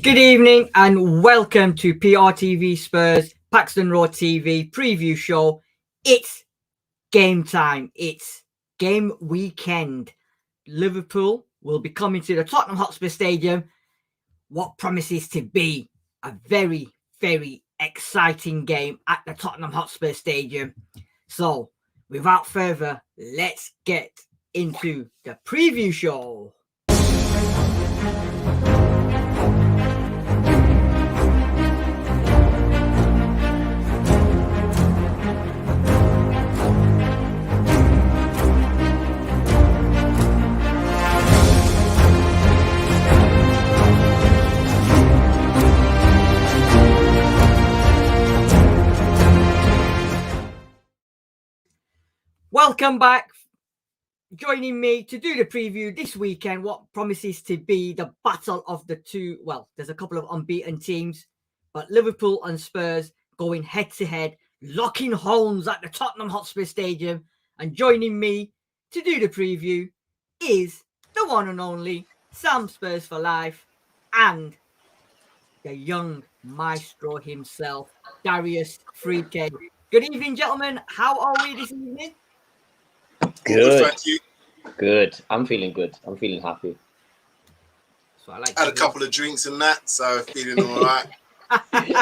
Good evening and welcome to PRTvSpurs Paxton Road TV preview show. It's game time. It's game weekend. Liverpool will be coming to the Tottenham Hotspur Stadium. What promises to be a very, very exciting game at the Tottenham Hotspur Stadium. So, without further, let's get into the preview show. Welcome back. Joining me to do the preview this weekend, what promises to be the battle of the two. Well, there's a couple of unbeaten teams, but Liverpool and Spurs going head to head, locking horns at the Tottenham Hotspur Stadium. And joining me to do the preview is the one and only Sam Spurs for Life and the young maestro himself, Darius 3K. Good evening, gentlemen. How are we this evening? Good. Thank you. Good. I'm feeling good. I'm feeling happy. That's what I like. Had a couple of drinks and that, so feeling all right.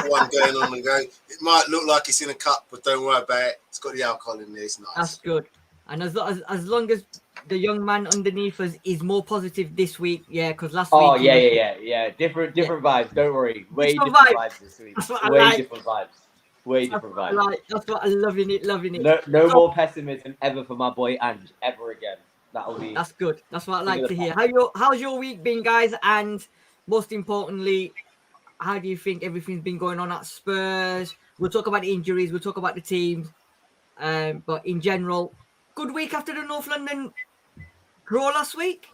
One going on the go. It might look like it's in a cup, but don't worry about it. It's got the alcohol in there. It's nice. That's good. And as long as the young man underneath us is more positive this week, yeah, because last week. Oh yeah. Different vibes. Don't worry. Way different vibes this week. That's what I Way like. different vibes. Way different vibes. Like, that's what I'm loving it. No more pessimism ever for my boy Ange ever again. That'll be. That's good. That's what I like to hear. How's your week been, guys? And most importantly, how do you think everything's been going on at Spurs? We'll talk about the injuries. We'll talk about the teams. But in general, good week after the North London draw last week.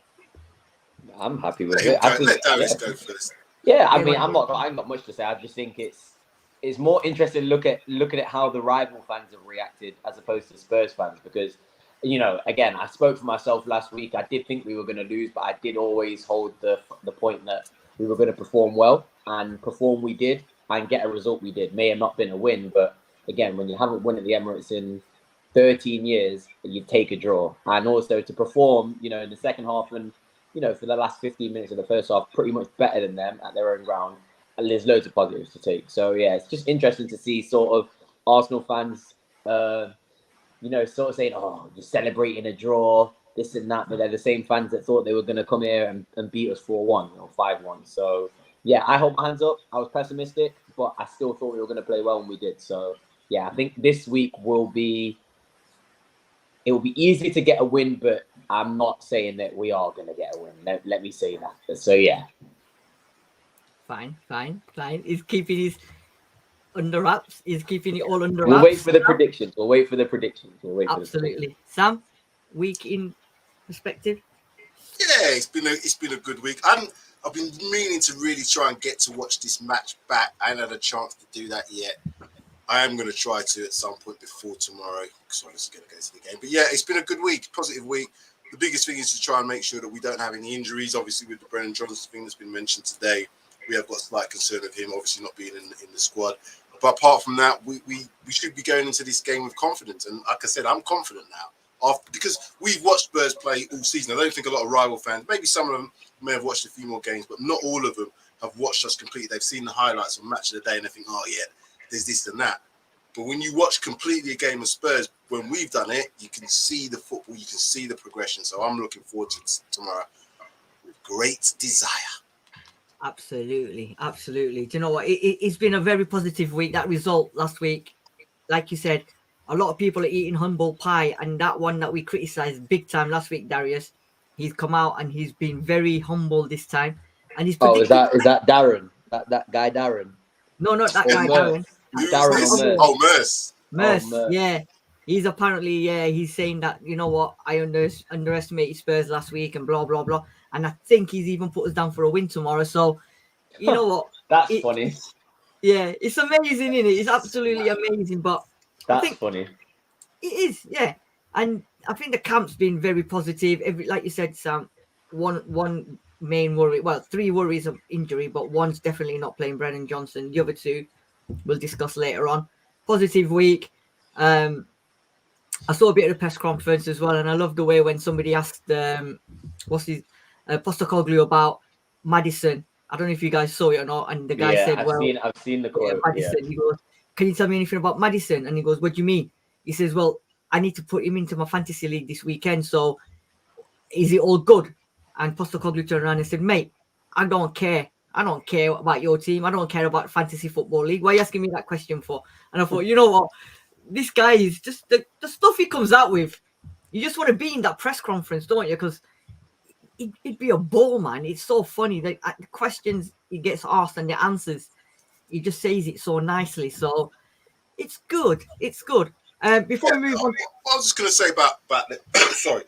I'm happy with it. Let Darius go first. Yeah, I mean, I've not much to say. I just think it's more interesting looking at how the rival fans have reacted as opposed to Spurs fans, because, you know, again, I spoke for myself last week. I did think we were going to lose, but I did always hold the point that we were going to perform well, and perform we did, and get a result we did. May have not been a win, but again, when you haven't won at the Emirates in 13 years, you take a draw. And also to perform, you know, in the second half and, you know, for the last 15 minutes of the first half, pretty much better than them at their own ground. And there's loads of positives to take. So, yeah, it's just interesting to see sort of Arsenal fans, you know, sort of saying, oh, you're celebrating a draw, this and that. But they're the same fans that thought they were going to come here and beat us 4-1 or 5-1. So, yeah, I hold my hands up. I was pessimistic, but I still thought we were going to play well, and we did. So, yeah, I think this week will be easy to get a win, but I'm not saying that we are going to get a win. Let me say that. So, yeah. Fine. He's keeping his under wraps. He's keeping it all under wraps. We'll wait for the predictions. Absolutely. Sam, week in perspective? Yeah, it's been a good week. I've been meaning to really try and get to watch this match back. I haven't had a chance to do that yet. I am going to try to at some point before tomorrow, because I'm just going to go to the game. But yeah, it's been a good week, positive week. The biggest thing is to try and make sure that we don't have any injuries. Obviously, with the Brennan Johnson thing that's been mentioned today, we have got slight concern of him obviously not being in the squad. But apart from that, we should be going into this game with confidence. And like I said, I'm confident now. Because we've watched Spurs play all season. I don't think a lot of rival fans, maybe some of them may have watched a few more games, but not all of them have watched us completely. They've seen the highlights on Match of the Day and they think, oh yeah, there's this and that. But when you watch completely a game of Spurs, when we've done it, you can see the football, you can see the progression. So I'm looking forward to tomorrow with great desire. Absolutely. Do you know what? It's been a very positive week. That result last week, like you said, a lot of people are eating humble pie, and that one that we criticised big time last week, Darius, he's come out and he's been very humble this time. And he's is that Darren? That guy Darren? No, not that guy Darren. Merce. Merce, yeah. He's apparently, he's saying that, you know what, I underestimated Spurs last week and blah, blah, blah. And I think he's even put us down for a win tomorrow. So, you know what? That's funny. Yeah, it's amazing, isn't it? It's absolutely amazing. But that's funny. It is, yeah. And I think the camp's been very positive. Like you said, Sam, one main worry. Well, 3 worries of injury, but one's definitely not playing Brennan Johnson. The other 2 we'll discuss later on. Positive week. I saw a bit of the press conference as well, and I love the way when somebody asked Postecoglou about Maddison. I don't know if you guys saw it or not, and the guy said, I've seen the quote. Maddison. He goes, "Can you tell me anything about Maddison?" And he goes, "What do you mean?" He says, "Well, I need to put him into my fantasy league this weekend, so is it all good?" And Postecoglou turned around and said, "Mate, I don't care. I don't care about your team. I don't care about fantasy football league. Why are you asking me that question for?" And I thought, you know what? This guy is just the stuff he comes out with. You just want to be in that press conference, don't you? Because it'd be a ball, man. It's so funny. The questions he gets asked and the answers, he just says it so nicely. So it's good. It's good. Before we move on, I was just going to say about sorry,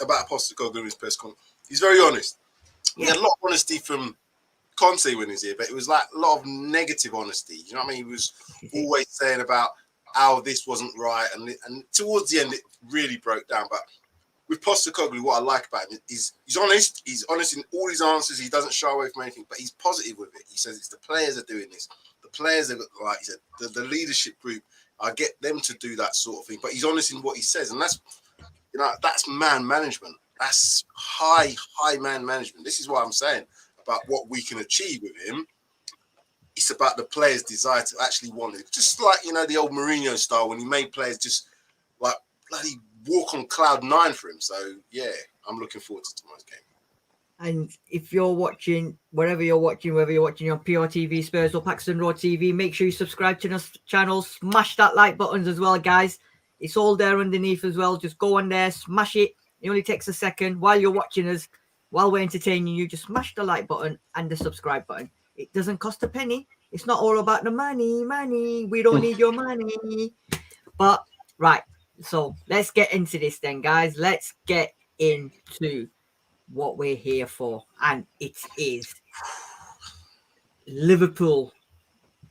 about Postecoglou in his press conference. He's very honest. He had a lot of honesty from Conte when he was here, but it was like a lot of negative honesty. You know what I mean? He was always saying about how this wasn't right, and towards the end it really broke down. But with Postecoglou, what I like about him is he's honest. He's honest in all his answers. He doesn't shy away from anything, but he's positive with it. He says it's the players are doing this. The players are, like he said, the leadership group. I get them to do that sort of thing. But he's honest in what he says, and that's man management. That's high man management. This is what I'm saying about what we can achieve with him. It's about the players' desire to actually want it. Just like, the old Mourinho style when he made players just like bloody walk on cloud 9 for him. So, yeah, I'm looking forward to tomorrow's game. and if you're watching, wherever you're watching, whether you're watching on PRTvSpurs or Paxton Raw TV, make sure you subscribe to this channel. Smash that like buttons as well, guys. It's all there underneath as well. Just go on there, smash it. It only takes a second while you're watching us, while we're entertaining you. Just smash the like button and the subscribe button. It doesn't cost a penny. It's not all about the money. We don't need your money. But, right. So, let's get into this then, guys. Let's get into what we're here for. And it is Liverpool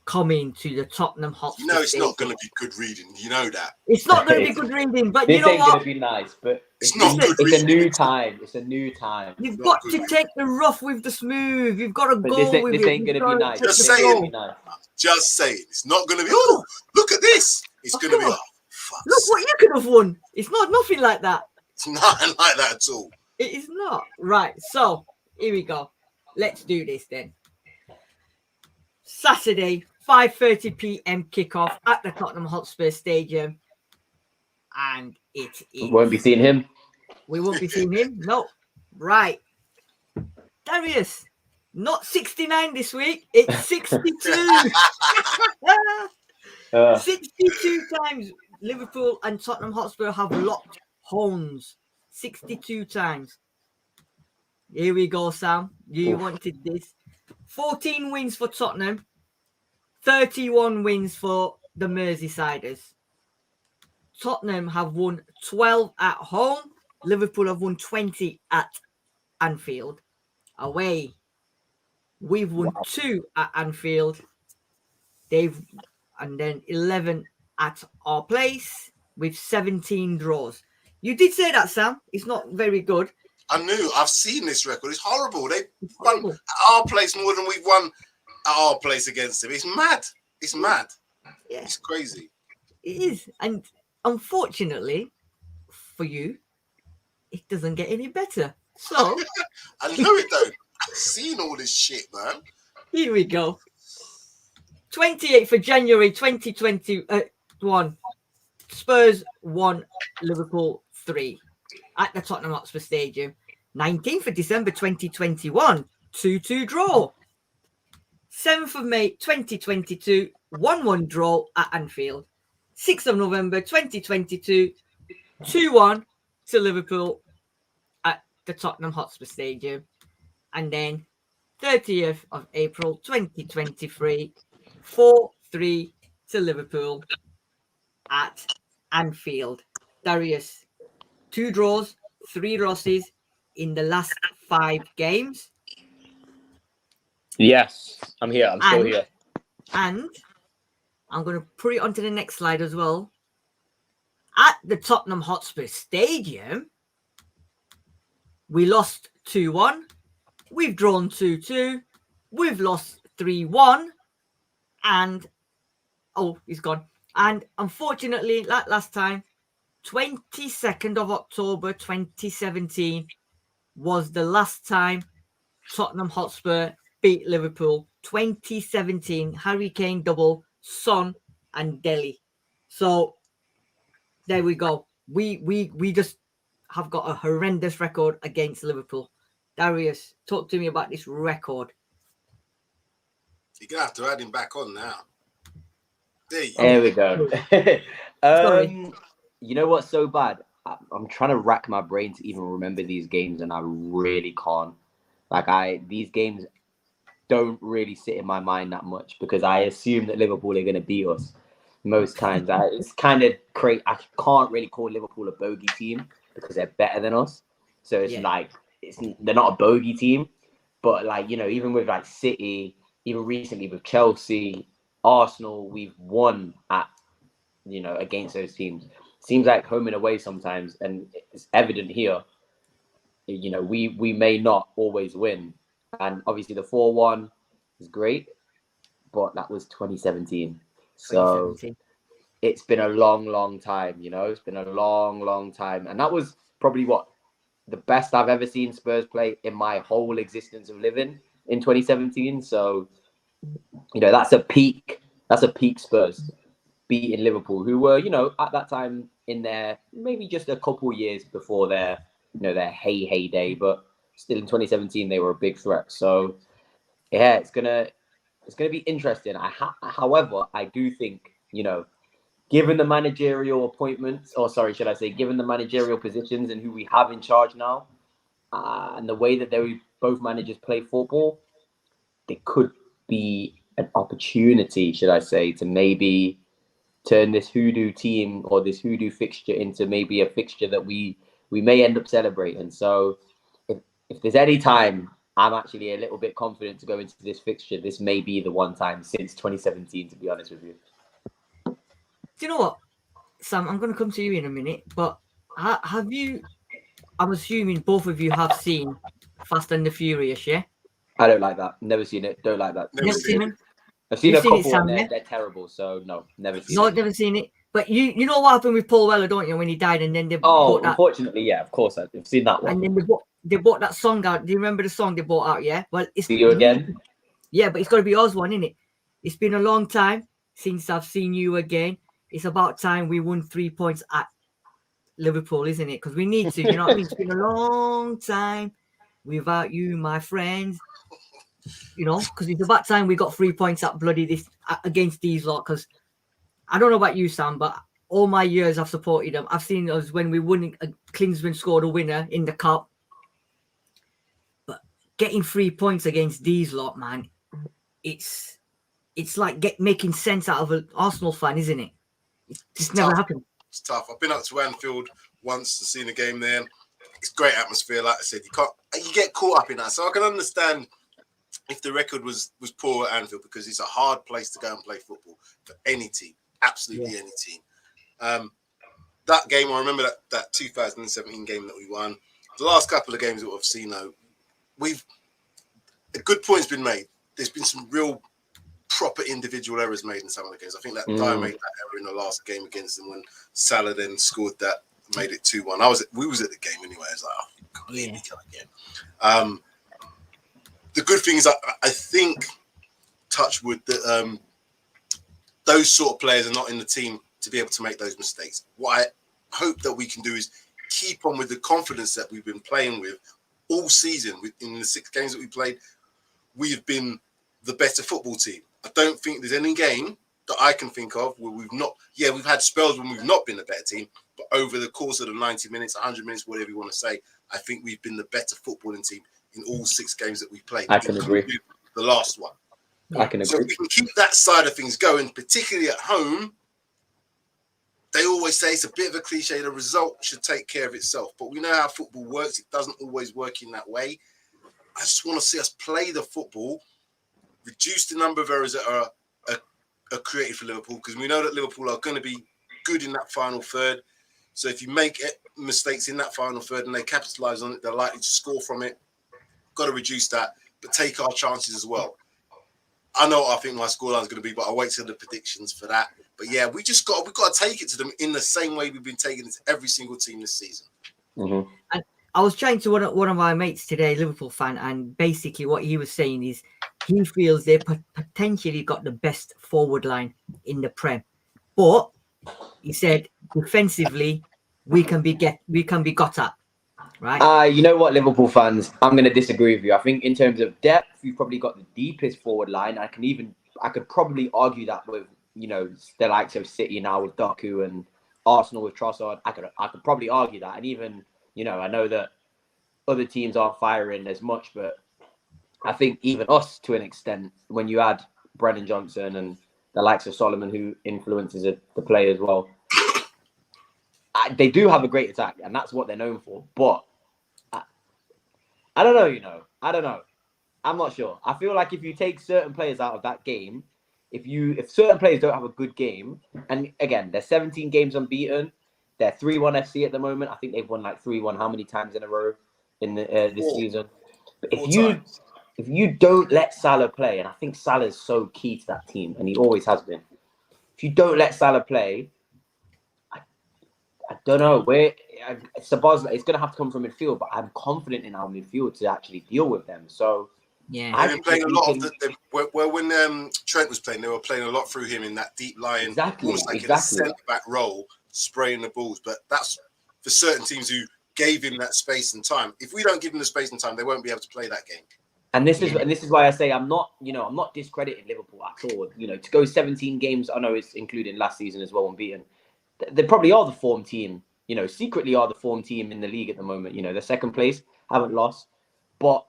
coming to the Tottenham Hotspur. It's not going to be good reading. You know that. It's not going to be good reading, but this you know ain't what? going to be nice, but it's not good it's reading. a new time. It's a new time. You've got to take the rough with the smooth. You've got to But go with this it. ain't going to be nice. Just This say ain't gonna it. be nice. Just say it. It's not going to be, oh, look at this. It's going to be, oh, fuck. Look what you could have won. It's not nothing like that. It's nothing like that at all. It is not. Right, so here we go. Let's do this then. Saturday, 5:30 p.m. kickoff at the Tottenham Hotspur Stadium. And it is. Won't be seeing him. We won't be seeing him. No. Right. Darius, not 69 this week. It's 62. 62 times Liverpool and Tottenham Hotspur have locked horns. 62 times. Here we go, Sam. You wanted this. 14 wins for Tottenham. 31 wins for the Merseysiders. Tottenham have won 12 at home. Liverpool have won 20 at Anfield. Away, we've won 2 at Anfield. And then 11 at our place with 17 draws. You did say that, Sam. It's not very good. I knew. I've seen this record. It's horrible. They won at our place more than we've won at our place against them. It's mad. It's mad. Yeah. It's crazy. It is. And unfortunately for you, it doesn't get any better. So I know it don't. I've seen all this shit, man. here we go. 28th of January 2021. Spurs 1, Liverpool 3 at the Tottenham Hotspur Stadium. 19th of December 2021, 2-2 draw. 7th of May 2022, 1-1 draw at Anfield. 6th of November 2022, 2-1 to Liverpool at the Tottenham Hotspur Stadium. And then 30th of April 2023, 4-3 to Liverpool at Anfield. Darius, 2 draws, 3 losses in the last 5 games. Yes, I'm here. I'm still here. And I'm going to put it onto the next slide as well. At the Tottenham Hotspur Stadium, we lost 2-1. we've drawn 2-2, we've lost 3-1, and he's gone. And unfortunately, like last time, 22nd of October 2017 was the last time Tottenham Hotspur beat Liverpool. 2017 Harry Kane double, Son and Dele. So there we go. We just have got a horrendous record against Liverpool. Darius, talk to me about this record. You're gonna have to add him back on now. There we go. Sorry. You know what's so bad? I'm trying to rack my brain to even remember these games, and I really can't. These games don't really sit in my mind that much because I assume that Liverpool are going to beat us most times. It's kind of crazy. I can't really call Liverpool a bogey team because they're better than us. So it's they're not a bogey team. But even with City, even recently with Chelsea, Arsenal, we've won at against those teams. Seems like home and away sometimes, and it's evident here. We may not always win, and obviously the 4-1 is great, but that was 2017. So it's been a long time. It's been a long time, and that was probably the best I've ever seen Spurs play in my whole existence of living in 2017. So that's a peak. That's a peak Spurs beating Liverpool, who were, at that time in their maybe just a couple years before their heyday, but still in 2017 they were a big threat. So yeah, it's gonna be interesting. However, I do think given the managerial appointments, or sorry, should I say, given the managerial positions and who we have in charge now, and the way that both managers play football, there could be an opportunity, should I say, to maybe turn this hoodoo team or this hoodoo fixture into maybe a fixture that we may end up celebrating. So if there's any time I'm actually a little bit confident to go into this fixture, this may be the one time since 2017, to be honest with you. Do you know what, Sam? I'm going to come to you in a minute, but have you? I'm assuming both of you have seen Fast and the Furious, yeah? I don't like that. Never seen it. Don't like that. Never seen it? I've seen You've a couple seen it, Sam, and they're terrible. So no, never seen it. No, never seen it. But you know what happened with Paul Weller, don't you, when he died, and then they bought that. Unfortunately, yeah, of course I've seen that one. And then they bought that song out. Do you remember the song they bought out? Yeah. Well, it's See you again. Yeah, but it's got to be us one, innit? It's been a long time since I've seen you again. It's about time we won 3 points at Liverpool, isn't it? Because we need to. You know what I mean? It's been a long time without you, my friends. Because it's about time we got 3 points at against these lot. Because I don't know about you, Sam, but all my years I've supported them. I've seen us when we won. Klinsmann scored a winner in the cup. But getting 3 points against these lot, man, it's like making sense out of an Arsenal fan, isn't it? It's never happened. It's tough. I've been up to Anfield once and seen a game there. It's great atmosphere. Like I said, you get caught up in that. So I can understand if the record was poor at Anfield, because it's a hard place to go and play football for any team, absolutely any team. That game, I remember that 2017 game that we won. The last couple of games that we've seen, though, a good point's been made. There's been some real proper individual errors made in some of the games. I think that Dyer made that error in the last game against them when Salah then scored that, made it 2-1. We was at the game anyway. I was like, oh, God, here we go again. The good thing is, I think, touch wood, that those sort of players are not in the team to be able to make those mistakes. What I hope that we can do is keep on with the confidence that we've been playing with all season. In the 6 games that we played, we've been the better football team. I don't think there's any game that I can think of where we've not. Yeah, we've had spells when we've not been the better team, but over the course of the 90 minutes, 100 minutes, whatever you want to say, I think we've been the better footballing team in all 6 games that we've played. I can agree. The last one. I can agree. So if we can keep that side of things going, particularly at home. They always say, it's a bit of a cliche, the result should take care of itself. But we know how football works. It doesn't always work in that way. I just want to see us play the football, reduce the number of errors that are created for Liverpool, because we know that Liverpool are going to be good in that final third. So if you make mistakes in that final third and they capitalise on it, they're likely to score from it. got to reduce that, but take our chances as well. I know what I think my scoreline is going to be, but I'll wait till the predictions for that. But yeah, we've got to take it to them in the same way we've been taking it to every single team this season. Mm-hmm. And I was chatting to one of my mates today, Liverpool fan, and basically what he was saying is he feels they've potentially got the best forward line in the Prem, but he said defensively we can be got at, right? You know what, Liverpool fans, I'm going to disagree with you. I think in terms of depth, you've probably got the deepest forward line. I could probably argue that with, you know, the likes of City now with Doku and Arsenal with Trossard. I could probably argue that. And even, you know, I know that other teams aren't firing as much, but I think even us, to an extent, when you add Brennan Johnson and the likes of Solomon, who influences the play as well, they do have a great attack, and that's what they're known for. But I don't know, you know. I don't know. I'm not sure. I feel like if you take certain players out of that game, if certain players don't have a good game, and again, they're 17 games unbeaten, they're 3-1 FC at the moment. I think they've won like 3-1 how many times in a row in this season? But if you don't let Salah play, and I think Salah is so key to that team, and he always has been. If you don't let Salah play, I don't know where Sabazla. It's going to have to come from midfield, but I'm confident in our midfield to actually deal with them. So yeah, I've been playing a lot of when Trent was playing, they were playing a lot through him in that deep line, almost like in a centre back role, spraying the balls. But that's for certain teams who gave him that space and time. If we don't give him the space and time, they won't be able to play that game. And this is why I say I'm not discrediting Liverpool at all. You know, to go 17 games, I know it's including last season as well, unbeaten. They probably are the form team, you know, secretly are the form team in the league at the moment. You know, they're second place, haven't lost. But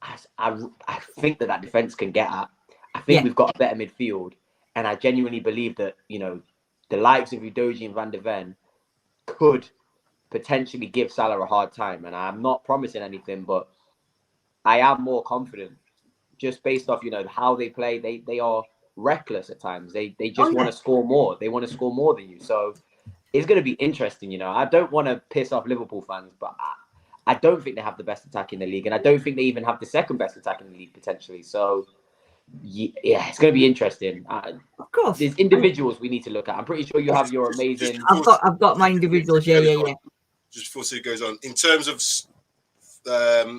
I think that defence can get at. I think we've got a better midfield. And I genuinely believe that, you know, the likes of Udogie and Van de Ven could potentially give Salah a hard time. And I'm not promising anything, but I am more confident just based off, you know, how they play. They are reckless at times. They just want to score more. They want to score more than you. So it's going to be interesting, you know. I don't want to piss off Liverpool fans, but I don't think they have the best attack in the league, and I don't think they even have the second best attack in the league potentially. So yeah, it's going to be interesting. Of course, there's individuals we need to look at. I'm pretty sure you have your amazing. I've got my individuals. Yeah. Just before Sue goes on, in terms of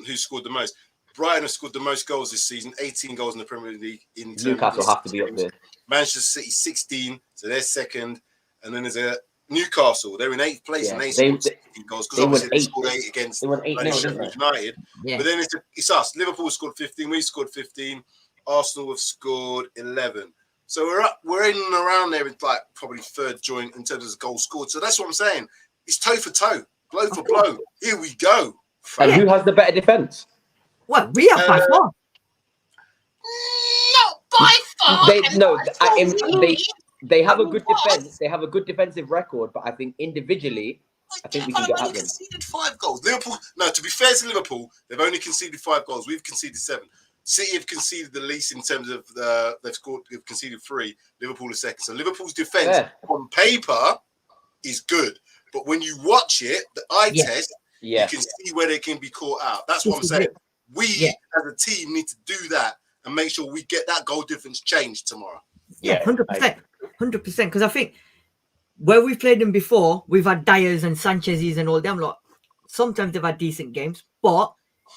who scored the most, Brighton have scored the most goals this season, 18 goals in the Premier League. Newcastle have to be up there. Manchester City 16, so they're second, and then there's a Newcastle. They're in 8th place, and they scored 16 goals because obviously they scored 8 against Sheffield United. Yeah. But then it's us. Liverpool scored 15. We scored 15. Arsenal have scored 11. So we're in and around there with like probably third joint in terms of goals scored. So that's what I'm saying. It's toe for toe, blow for blow. Here we go. And who has the better defense? Well, we have by far. Not by far. They have a good defense. They have a good defensive record, but I think individually, I think we can get at them. Conceded 5 goals. Liverpool. No, to be fair to Liverpool, they've only conceded 5 goals. We've conceded 7. City have conceded the least in terms of they've conceded 3. Liverpool is second. So Liverpool's defense on paper is good, but when you watch it, the eye test, you can see where they can be caught out. That's what I'm saying. We as a team need to do that and make sure we get that goal difference changed tomorrow. Yeah, 100%. 100%. Because I think where we've played them before, we've had Dyers and Sanchez's and all them lot. Sometimes they've had decent games, but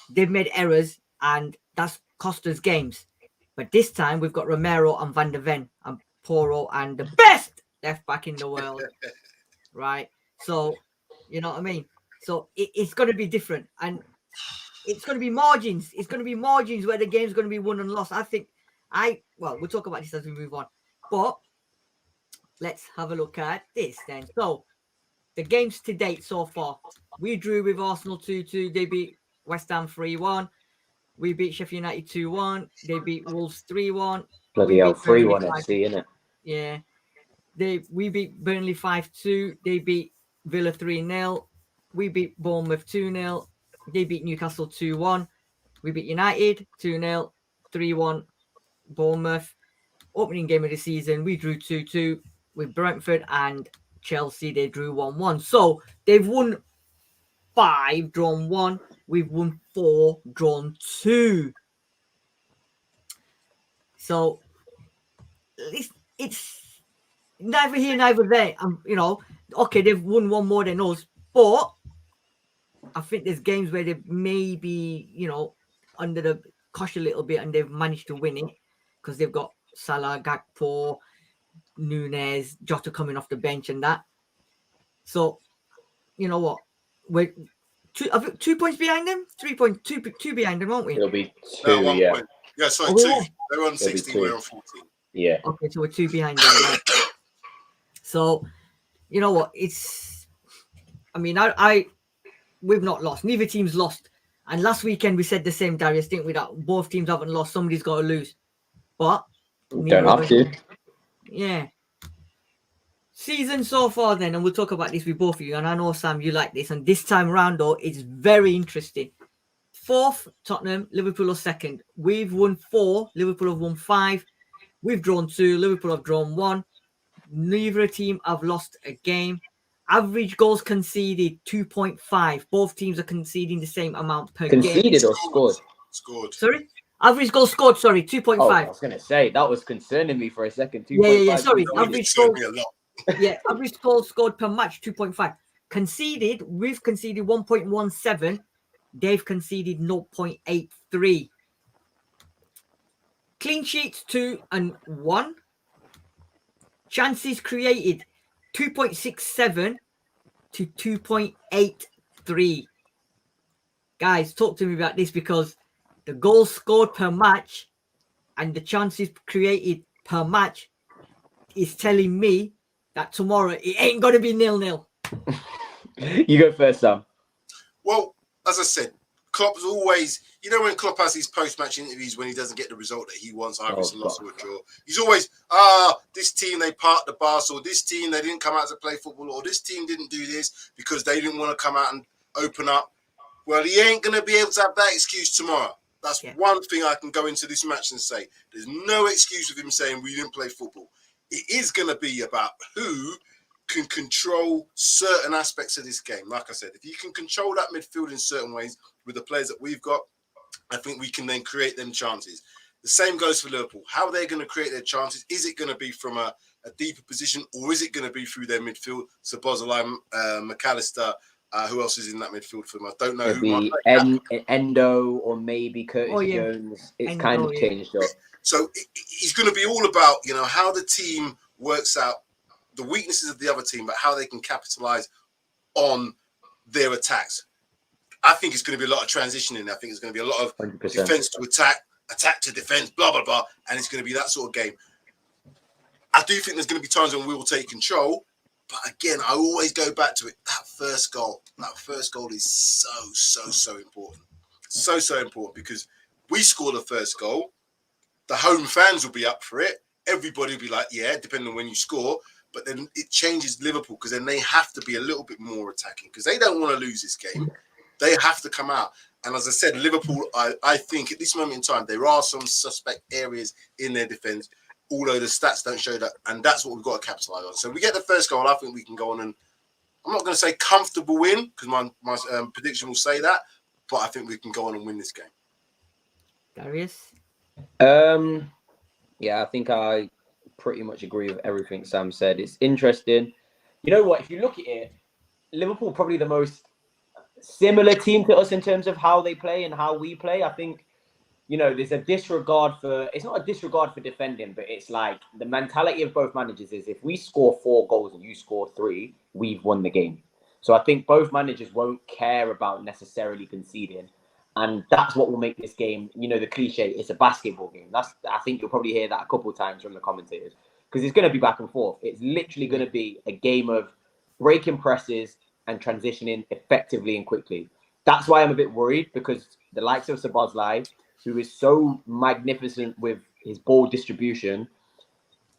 they've made errors and that's cost us games. But this time we've got Romero and Van de Ven and Poro and the best left back in the world. Right? So, you know what I mean? So it's going to be different. And it's going to be margins. It's going to be margins where the game's going to be won and lost. I think we'll talk about this as we move on. But let's have a look at this then. So the games to date so far. We drew with Arsenal 2-2. They beat West Ham 3-1. We beat Sheffield United 2-1. They beat Wolves 3-1. Bloody hell, 3-1 FC, innit? Yeah. We beat Burnley 5-2. They beat Villa 3-0. We beat Bournemouth 2-0. They beat Newcastle 2-1. We beat United 2-0. 3-1 Bournemouth. Opening game of the season, we drew 2-2 with Brentford, and Chelsea, they drew 1-1. So they've won 5, drawn 1. we've won 4, drawn 2. So it's neither here, neither there. You know, okay, they've won one more than us, but I think there's games where they maybe, you know, under the cosh a little bit and they've managed to win it because they've got Salah, Gakpo, Nunez, Jota coming off the bench and that. So, you know what? We're 2 points behind them, 3.2 behind them, aren't we? It'll be 2, No, 1 yeah. point. Yeah, sorry, Oh, we 2. won. They're on 16, we're 2. on 14. Yeah. Okay, so we're 2 behind them. Right? So, you know what? It's, I mean, we've not lost. Neither team's lost. And last weekend we said the same, Darius, didn't we? That both teams haven't lost. Somebody's got to lose. But Don't have to. Yeah. Season so far, then, and we'll talk about this with both of you. And I know, Sam, you like this. And this time around, though, it's very interesting. 4th, Tottenham. Liverpool are 2nd. We've won 4. Liverpool have won 5. We've drawn 2. Liverpool have drawn 1. Neither team have lost a game. Average goals conceded 2.5. Both teams are conceding the same amount per game. Conceded or scored? Scored. Sorry? Average goals scored, sorry, 2.5. Oh, I was going to say, that was concerning me for a second. 2.5. Yeah, sorry. Average goals. A lot. Yeah, average goals scored per match, 2.5. Conceded, we've conceded 1.17. They've conceded 0.83. Clean sheets, 2 and 1. Chances created, 2.67 to 2.83. Guys, talk to me about this because the goals scored per match and the chances created per match is telling me that tomorrow it ain't going to be 0-0. You go first, Sam. Well, as I said, Klopp's always, you know, when Klopp has his post-match interviews when he doesn't get the result that he wants, either it's a loss or a draw, he's always, this team, they parked the bus, or this team, they didn't come out to play football, or this team didn't do this because they didn't want to come out and open up. Well, he ain't going to be able to have that excuse tomorrow. That's one thing I can go into this match and say. There's no excuse with him saying we didn't play football. It is going to be about who can control certain aspects of this game. Like I said, if you can control that midfield in certain ways with the players that we've got, I think we can then create them chances. The same goes for Liverpool. How they're going to create their chances, is it going to be from a deeper position or is it going to be through their midfield? SUBSRCRIBE, McAllister, who else is in that midfield for them? I don't know. It'd be Endo or maybe Curtis Jones. It's Endo, kind of changed up. So it's going to be all about, you know, how the team works out the weaknesses of the other team, but how they can capitalize on their attacks. I think it's going to be a lot of transitioning. I think it's going to be a lot of 100%. Defense to attack, attack to defense, blah, blah, blah. And it's going to be that sort of game. I do think there's going to be times when we will take control. But again, I always go back to it. That first goal is so important. So important because we score the first goal. The home fans will be up for it. Everybody will be like, yeah, depending on when you score. But then it changes Liverpool because then they have to be a little bit more attacking because they don't want to lose this game. They have to come out. And as I said, Liverpool, I think at this moment in time, there are some suspect areas in their defence, although the stats don't show that. And that's what we've got to capitalise on. So we get the first goal. I think we can go on and, I'm not going to say comfortable win because my prediction will say that, but I think we can go on and win this game. Darius? Yeah, I think I pretty much agree with everything Sam said. It's interesting. You know what? If you look at it, Liverpool probably the most similar team to us in terms of how they play and how we play. I think, you know, there's a disregard for, it's not a disregard for defending, but it's like the mentality of both managers is if we score 4 goals and you score 3, we've won the game. So I think both managers won't care about necessarily conceding. And that's what will make this game, you know, the cliche, it's a basketball game. I think you'll probably hear that a couple of times from the commentators because it's going to be back and forth. It's literally going to be a game of breaking presses and transitioning effectively and quickly. That's why I'm a bit worried because the likes of SUBSRCRIBE, who is so magnificent with his ball distribution,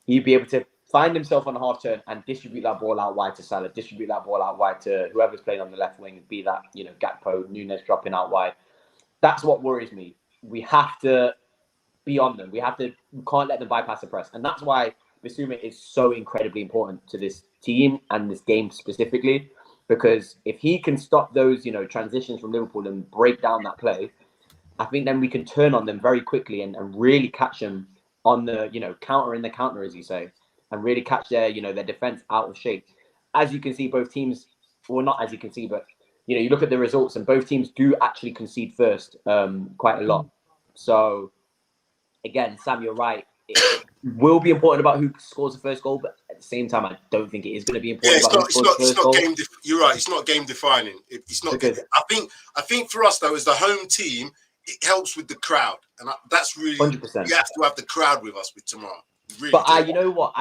he'd be able to find himself on a half turn and distribute that ball out wide to Salah, distribute that ball out wide to whoever's playing on the left wing, be that, you know, Gakpo, Nunez dropping out wide. That's what worries me. We have to be on them. We can't let them bypass the press. And that's why Bissouma is so incredibly important to this team and this game specifically, because if he can stop those, transitions from Liverpool and break down that play, I think then we can turn on them very quickly and really catch them on the, counter in the counter, as you say, and really catch their, their defense out of shape. As you can see, both teams, well, not as you can see, but, you look at the results and both teams do actually concede first quite a lot. So, again, Sam, you're right. It will be important about who scores the first goal, but at the same time, I don't think it is going to be important about who scores the first goal. You're right. It's not game defining. It's not. I think for us though, as the home team, it helps with the crowd, and that's really 100%. We have to have the crowd with us with tomorrow. Really but you know what?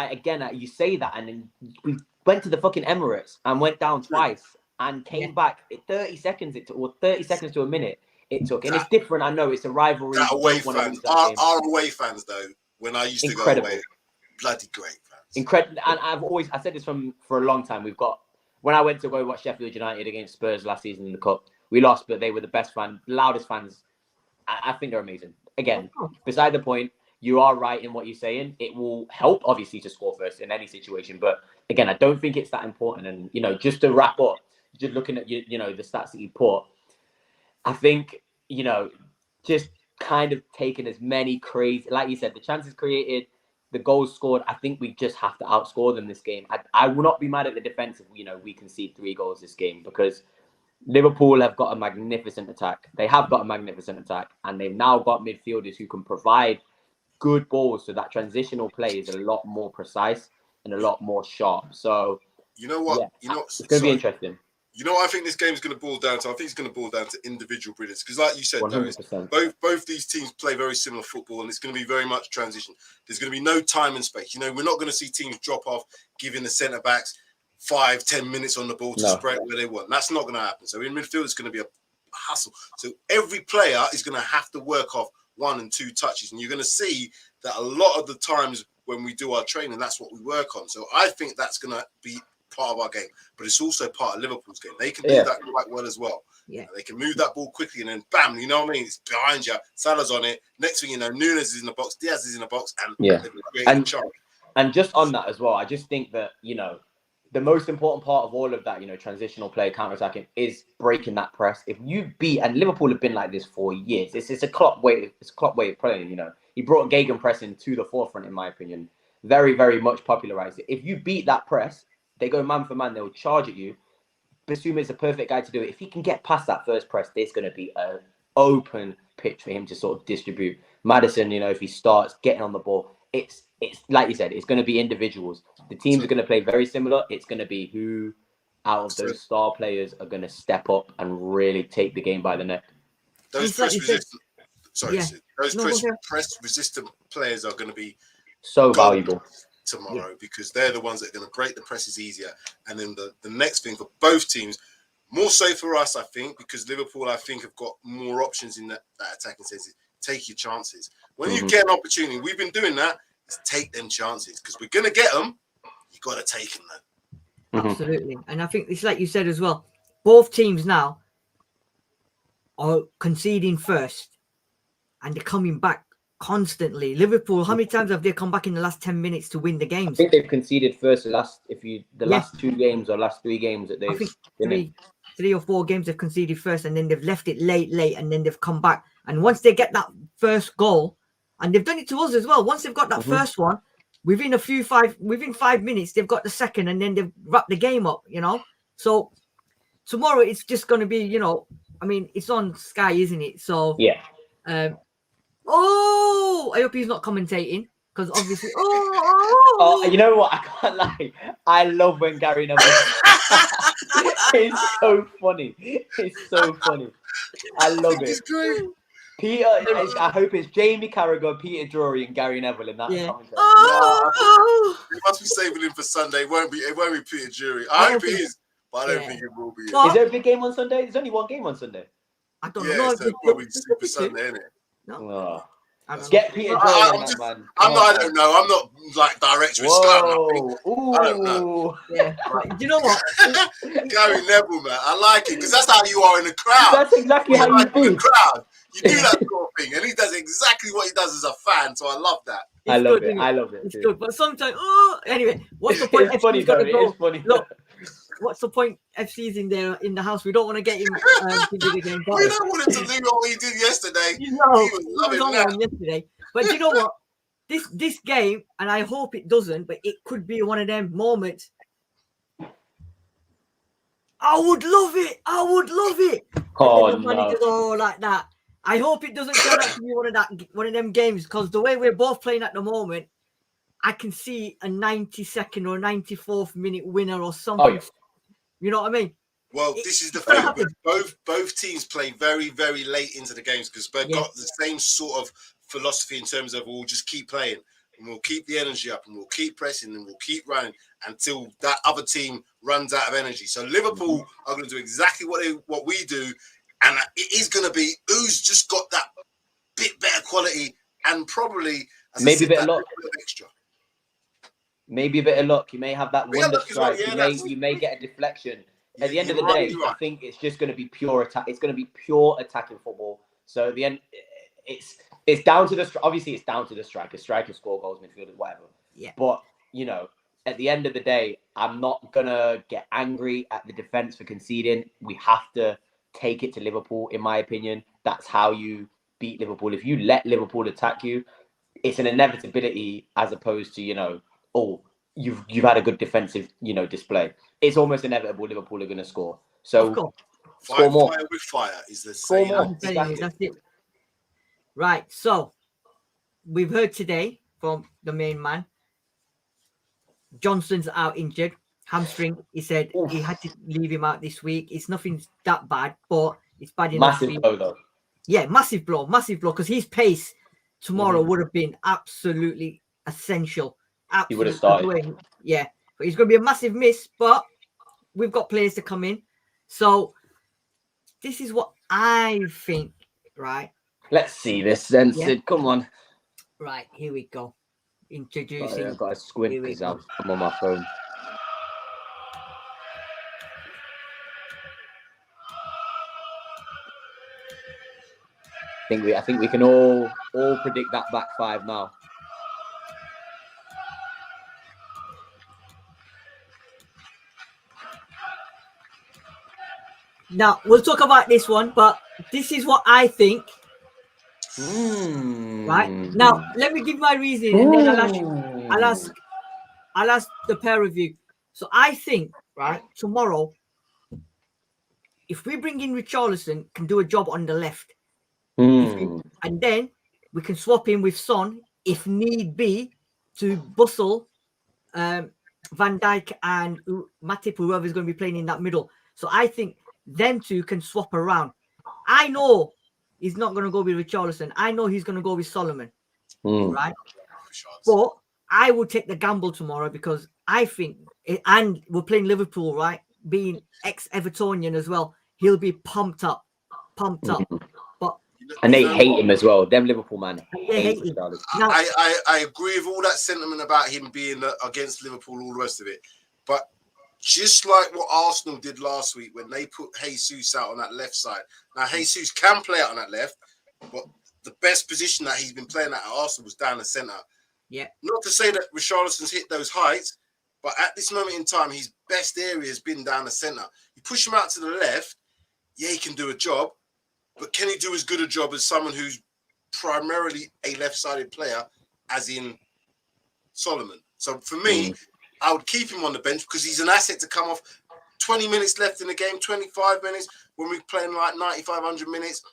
You say that, and then we went to the fucking Emirates and went down twice and came back. 30 seconds it took, or 30 seconds to a minute it took, and it's different. I know it's a rivalry. Away fans, our away fans though. When I used to go away, bloody great fans. Incredible, and I said this for a long time. When I went to go watch Sheffield United against Spurs last season in the Cup, we lost, but they were the best loudest fans. I think they're amazing. Again, beside the point, you are right in what you're saying. It will help, obviously, to score first in any situation. But again, I don't think it's that important. And, just to wrap up, just looking at, the stats that you put, I think, just kind of taking as many crazy, like you said, the chances created, the goals scored. I think we just have to outscore them this game. I will not be mad at the defense if, we concede 3 goals this game, because Liverpool have got a magnificent attack. They have got a magnificent attack, and they've now got midfielders who can provide good balls, so that transitional play is a lot more precise and a lot more sharp. So, you know what? It's going to be interesting. You know what I think this game is going to boil down to? I think it's going to boil down to individual brilliance. Because like you said, 100%. Both these teams play very similar football, and it's going to be very much transition. There's going to be no time and space. We're not going to see teams drop off, giving the centre-backs 5-10 minutes on the ball to spread where they want. That's not going to happen. So in midfield, it's going to be a hustle. So every player is going to have to work off 1 and 2 touches. And you're going to see that a lot of the times when we do our training, that's what we work on. So I think that's going to be part of our game, but it's also part of Liverpool's game. They can do that quite well as well. Yeah, they can move that ball quickly and then bam, you know what I mean? It's behind you. Salah's on it. Next thing you know, Nunes is in the box, Diaz is in the box, and just on that as well, I just think that the most important part of all of that, transitional play, counter-attacking, is breaking that press. If you beat, and Liverpool have been like this for years. It's a Klopp way. It's a Klopp way of playing. He brought gegenpressing to the forefront, in my opinion. Very, very much popularized it. If you beat that press, they go man for man. They'll charge at you. Basuma is a perfect guy to do it. If he can get past that first press, there's going to be an open pitch for him to sort of distribute. Maddison, if he starts getting on the ball, it's like you said, it's going to be individuals. The teams are going to play very similar. It's going to be who out of those star players are going to step up and really take the game by the neck. Those press resistant players are going to be so valuable tomorrow because they're the ones that are going to break the presses easier. And then the next thing for both teams, more so for us, I think, because Liverpool, I think, have got more options in that attacking sense. Take your chances. When you get an opportunity, we've been doing that, is take them chances because we're going to get them. You've got to take them then. Absolutely. And I think it's like you said as well, both teams now are conceding first and they're coming back constantly. Liverpool, how many times have they come back in the last 10 minutes to win the games? I think they've conceded first last 2 games or last 3 games that they've, I think 3 or 4 games they've conceded first, and then they've left it late, and then they've come back. And once they get that first goal, and they've done it to us as well, once they've got that first one, within 5 minutes they've got the second, and then they've wrapped the game up. So tomorrow it's just going to be, I mean, it's on Sky, isn't it? So yeah. I hope he's not commentating because obviously. You know what? I can't lie. I love when Gary Neville. It's so funny. It's so funny. I love it. It's great. Peter, I hope it's Jamie Carragher, Peter Drury, and Gary Neville in that commentary. We must be saving him for Sunday. It won't be Peter Drury. I hope it is, but I don't think it will be. Is there a big game on Sunday? There's only one game on Sunday. I don't know. So probably Super Sunday, isn't it? No. Get Peter Drury on that, man. I don't know. I'm not like director of Sky. I don't know. Yeah. You know what? Gary Neville, man. I like it because that's how you are in the crowd. That's exactly how you do. In the crowd. You do that sort of thing, and he does exactly what he does as a fan. So I love that. I love it. It's good, but sometimes, anyway, what's the point? It's funny, though. It is funny. Look, what's the point? FC's in there in the house. We don't want to get him to do the game. We don't want him to do what he did yesterday. No, He was loving on that. one yesterday. But do you know what? This game, and I hope it doesn't, but it could be one of them moments. I would love it. I would love it. Oh, And then the no. to go like that. I hope it doesn't turn out to be one of them games, because the way we're both playing at the moment, I can see a 92nd or 94th minute winner or something. Oh, yeah. You know what I mean? Well, this is the thing. Both teams play very, very late into the games because they've got the same sort of philosophy in terms of we'll just keep playing and we'll keep the energy up and we'll keep pressing and we'll keep running until that other team runs out of energy. So Liverpool are going to do exactly what we do, and it is going to be who's just got that bit better quality and probably maybe a bit of luck. Extra. Maybe a bit of luck. You may have that wonder strike. Well, you may get a deflection. At the end of the day, I think it's just going to be pure attack. It's going to be pure attacking football. So at the end, it's down to the obviously it's down to the striker. Striker score goals, midfielders, whatever. Yeah. But you know, at the end of the day, I'm not gonna get angry at the defense for conceding. We have to take it to Liverpool, in my opinion. That's how you beat Liverpool. If you let Liverpool attack you, it's an inevitability as opposed to you've had a good defensive display. It's almost inevitable Liverpool are going to score. So score more. Fire with fire is the same. Exactly. That's it. Right. So we've heard today from the main man. Johnson's out injured, hamstring. He said he had to leave him out this week. It's nothing that bad, but it's bad enough. Massive blow, though. Yeah, massive blow, because his pace tomorrow would have been absolutely essential. Absolutely. He would have started. Yeah, but he's going to be a massive miss, but we've got players to come in. So this is what I think, right? Let's see this then, Sid. Come on. Right, here we go. Introducing. I've got to squint because I'm on my phone. I think we can all predict that back five now. Now we'll talk about this one, but this is what I think. Right now, let me give my reasoning, and then I'll ask the pair of you. So I think, right, tomorrow, if we bring in Richarlison, can do a job on the left, and then we can swap in with Son if need be to bustle Van Dijk and Matip, whoever's going to be playing in that middle. So I think them two can swap around. I know he's not going to go with Richarlison. I know he's going to go with Solomon, right? But I will take the gamble tomorrow because I think, and we're playing Liverpool, right? Being ex-Evertonian as well, he'll be pumped up. But and they hate him as well. Them Liverpool man hate him. Now, I agree with all that sentiment about him being against Liverpool, all the rest of it. But just like what Arsenal did last week when they put Jesus out on that left side. Now, Jesus can play out on that left, but the best position that he's been playing at Arsenal was down the centre. Yeah. Not to say that Richarlison's hit those heights, but at this moment in time, his best area has been down the centre. You push him out to the left, he can do a job, but can he do as good a job as someone who's primarily a left-sided player, as in Solomon? So for me, I would keep him on the bench because he's an asset to come off. 20 minutes left in the game, 25 minutes, when we're playing like 95, 100 minutes,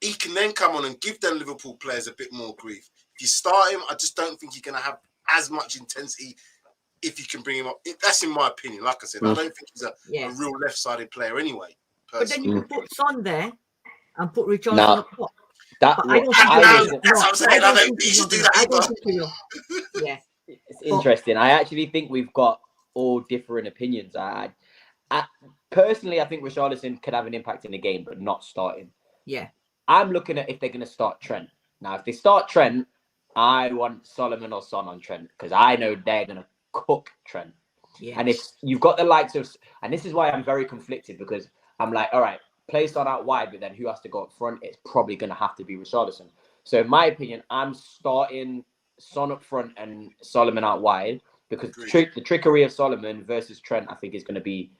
he can then come on and give them Liverpool players a bit more grief. If you start him, I just don't think you're going to have as much intensity if you can bring him up. That's in my opinion. Like I said, I don't think he's a real left-sided player anyway. Personally. But then you can put Son there and put Richarlison up top. That's what I'm saying. I don't think he should do that either. Yeah. It's interesting. I actually think we've got all different opinions. I personally, I think Richarlison could have an impact in the game, but not starting. Yeah. I'm looking at if they're going to start Trent. Now, if they start Trent, I want Solomon or Son on Trent because I know they're going to cook Trent. Yeah. And if you've got the likes of, and this is why I'm very conflicted because I'm like, all right, play Son out wide, but then who has to go up front? It's probably going to have to be Richarlison. So in my opinion, I'm starting Son up front and Solomon out wide because the trickery of Solomon versus Trent, I think, is going to be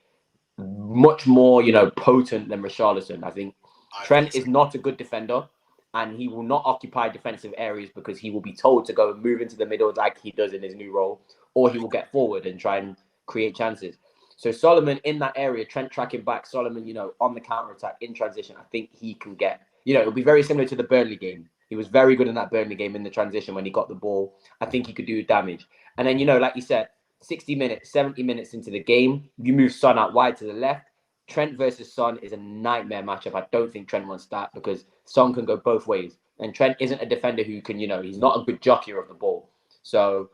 much more, potent than Richarlison. I think Trent think is not a good defender, and he will not occupy defensive areas because he will be told to go and move into the middle like he does in his new role, or he will get forward and try and create chances. So Solomon in that area, Trent tracking back, Solomon, on the counter-attack in transition, I think he can get, it'll be very similar to the Burnley game. He was very good in that Burnley game in the transition when he got the ball. I think he could do damage. And then, like you said, 60 minutes, 70 minutes into the game, you move Son out wide to the left. Trent versus Son is a nightmare matchup. I don't think Trent wants that because Son can go both ways. And Trent isn't a defender who can, he's not a good jockey of the ball. So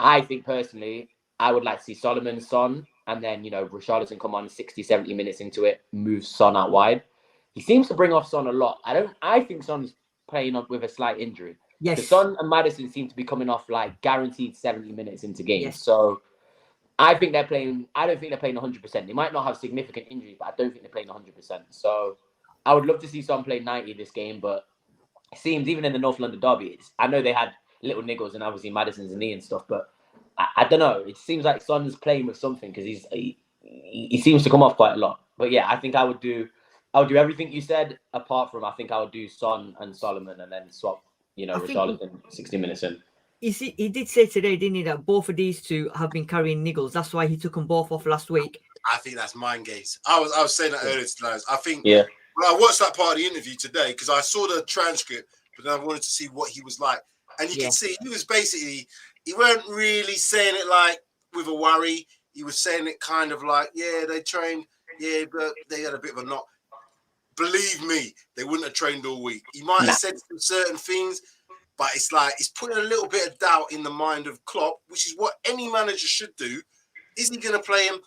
I think personally, I would like to see Solomon, Son, and then, Richarlison come on 60, 70 minutes into it, move Son out wide. He seems to bring off Son a lot. I think Son's playing up with a slight injury. Yes. The Son and Maddison seem to be coming off like guaranteed 70 minutes into games. Yes. So I think they're playing. I don't think they're playing 100%. They might not have significant injuries, but I don't think they're playing 100%. So I would love to see Son play 90 this game, but it seems even in the North London derby, I know they had little niggles and obviously Maddison's knee and stuff, but I don't know. It seems like Son's playing with something because he seems to come off quite a lot. But yeah, I think I would do everything you said apart from I think I would do Son and Solomon and then swap, Richarlison 60 minutes in. You see, he did say today, didn't he, that both of these two have been carrying niggles. That's why he took them both off last week. I think that's mind games. I was saying that earlier tonight. I think when I watched that part of the interview today because I saw the transcript, but then I wanted to see what he was like. And you can see he was basically, he weren't really saying it like with a worry. He was saying it kind of like, yeah, they trained, yeah, but they had a bit of a knock. Believe me, they wouldn't have trained all week. He might have said some certain things, but it's like it's putting a little bit of doubt in the mind of Klopp, which is what any manager should do. Is he going to play him?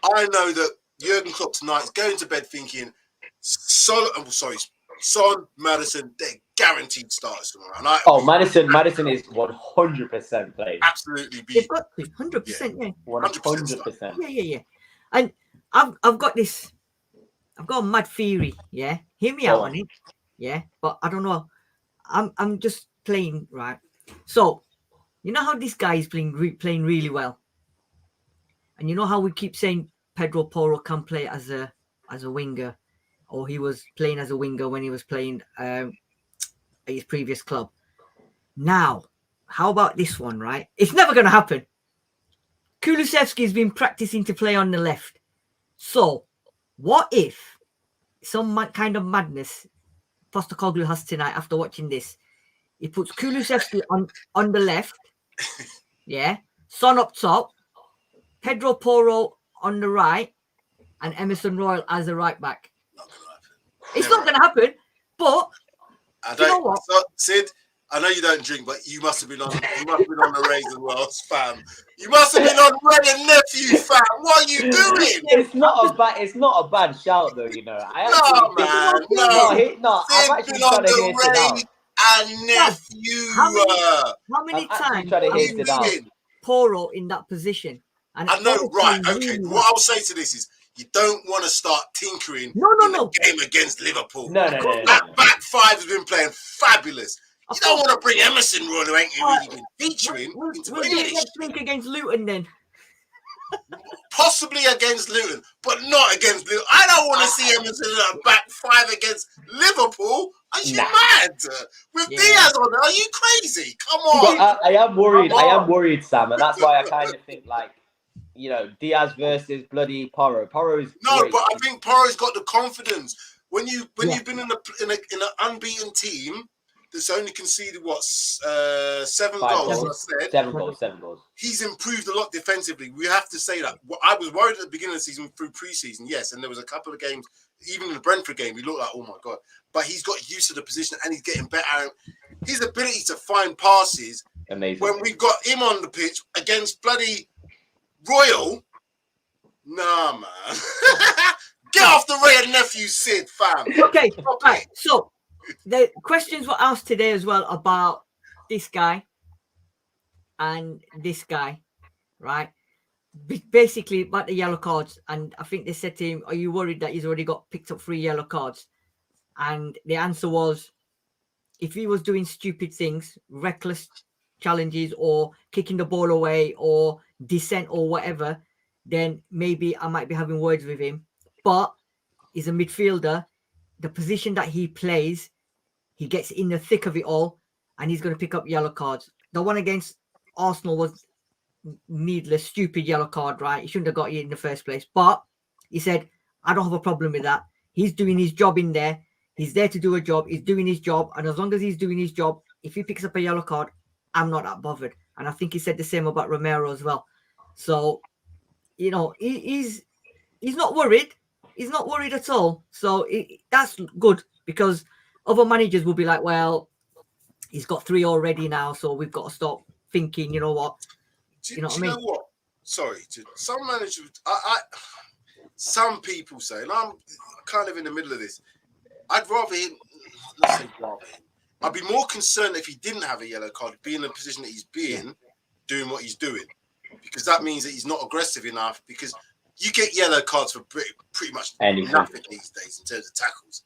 I know that Jurgen Klopp tonight is going to bed thinking, Son, Maddison, they're guaranteed starters tomorrow. Maddison is 100% playing. Absolutely. They've got to 100%, yeah. 100%. Yeah. And I've got a mad theory, yeah. Hear me out on it, yeah. But I don't know. I'm just playing, right? So, you know how this guy is playing really well, and you know how we keep saying Pedro Porro can play as a winger, or he was playing as a winger when he was playing at his previous club. Now, how about this one, right? It's never going to happen. Kulusevski's been practicing to play on the left. So, what if some kind of madness Postecoglou has tonight after watching this? He puts Kulusevski on the left, yeah, Son up top, Pedro Porro on the right, and Emerson Royal as a right back. It's not going to happen, but you know what? Sid, I know you don't drink, but you must have been on the Rays as well, fam. You must have been on Ray and Nephew, fam. What are you doing? It's not a bad shout though, you know. I've actually been on the Ray and Nephew. How many times have you seen Porro in that position? And I know, right? Okay. What I'll say to this is, you don't want to start tinkering in the game against Liverpool. No. That back five has been playing fabulous. You don't want to bring Emerson Royal, who ain't really been featuring, into we'll English. Next week against Luton then. Possibly against Luton, but not against Luton. I don't want to see Emerson in a back five against Liverpool. Are you mad? With Diaz on it, are you crazy? Come on. But I am worried, Sam, and that's why I kind of think like, Diaz versus bloody Porro. Porro is great. But I think Porro's got the confidence. When you've been in an unbeaten team that's only conceded 7 goals. Seven goals. He's improved a lot defensively. We have to say that. I was worried at the beginning of the season through preseason, yes, and there was a couple of games, even in the Brentford game, he looked like, oh my god. But he's got used to the position and he's getting better. His ability to find passes. Amazing. When we got him on the pitch against bloody Royal, nah, man. Get off the Ray and Nephew, Sid, fam. Okay, right. So the questions were asked today as well about this guy and this guy, right? Basically about the yellow cards, and I think they said to him, "Are you worried that he's already got picked up 3 yellow cards?" And the answer was, if he was doing stupid things, reckless challenges, or kicking the ball away, or dissent, or whatever, then maybe I might be having words with him. but he's a midfielder. The position that he plays, he gets in the thick of it all, and he's going to pick up yellow cards. The one against Arsenal was needless, stupid yellow card, right? He shouldn't have got it in the first place. But he said, I don't have a problem with that. He's doing his job in there. He's there to do a job. He's doing his job. And as long as he's doing his job, if he picks up a yellow card, I'm not that bothered. And I think he said the same about Romero as well. So, you know, he's not worried. He's not worried at all. So that's good, because other managers will be like, well, he's got 3 already now, so we've got to stop thinking, you know what? Do you know what? Sorry, some managers, some people say, and I'm kind of in the middle of this. I'd rather him. Let's say rather him. I'd be more concerned if he didn't have a yellow card, be in the position that he's being, doing what he's doing, because that means that he's not aggressive enough. Because you get yellow cards for pretty much nothing these days in terms of tackles.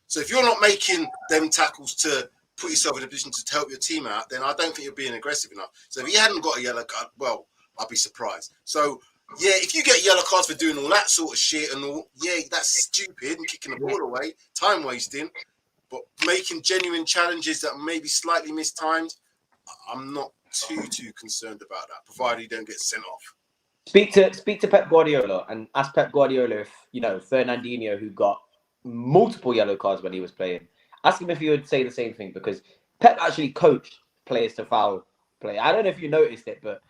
So if you're not making them tackles to put yourself in a position to help your team out, then I don't think you're being aggressive enough. So if he hadn't got a yellow card, well, I'd be surprised. So yeah, if you get yellow cards for doing all that sort of shit and all, yeah, that's stupid and kicking the ball away, time wasting. But making genuine challenges that may be slightly mistimed, I'm not too concerned about that, provided you don't get sent off. Speak to Pep Guardiola and ask Pep Guardiola if, you know, Fernandinho, who got multiple yellow cards when he was playing, ask him if he would say the same thing, because Pep actually coached players to foul play. I don't know if you noticed it, but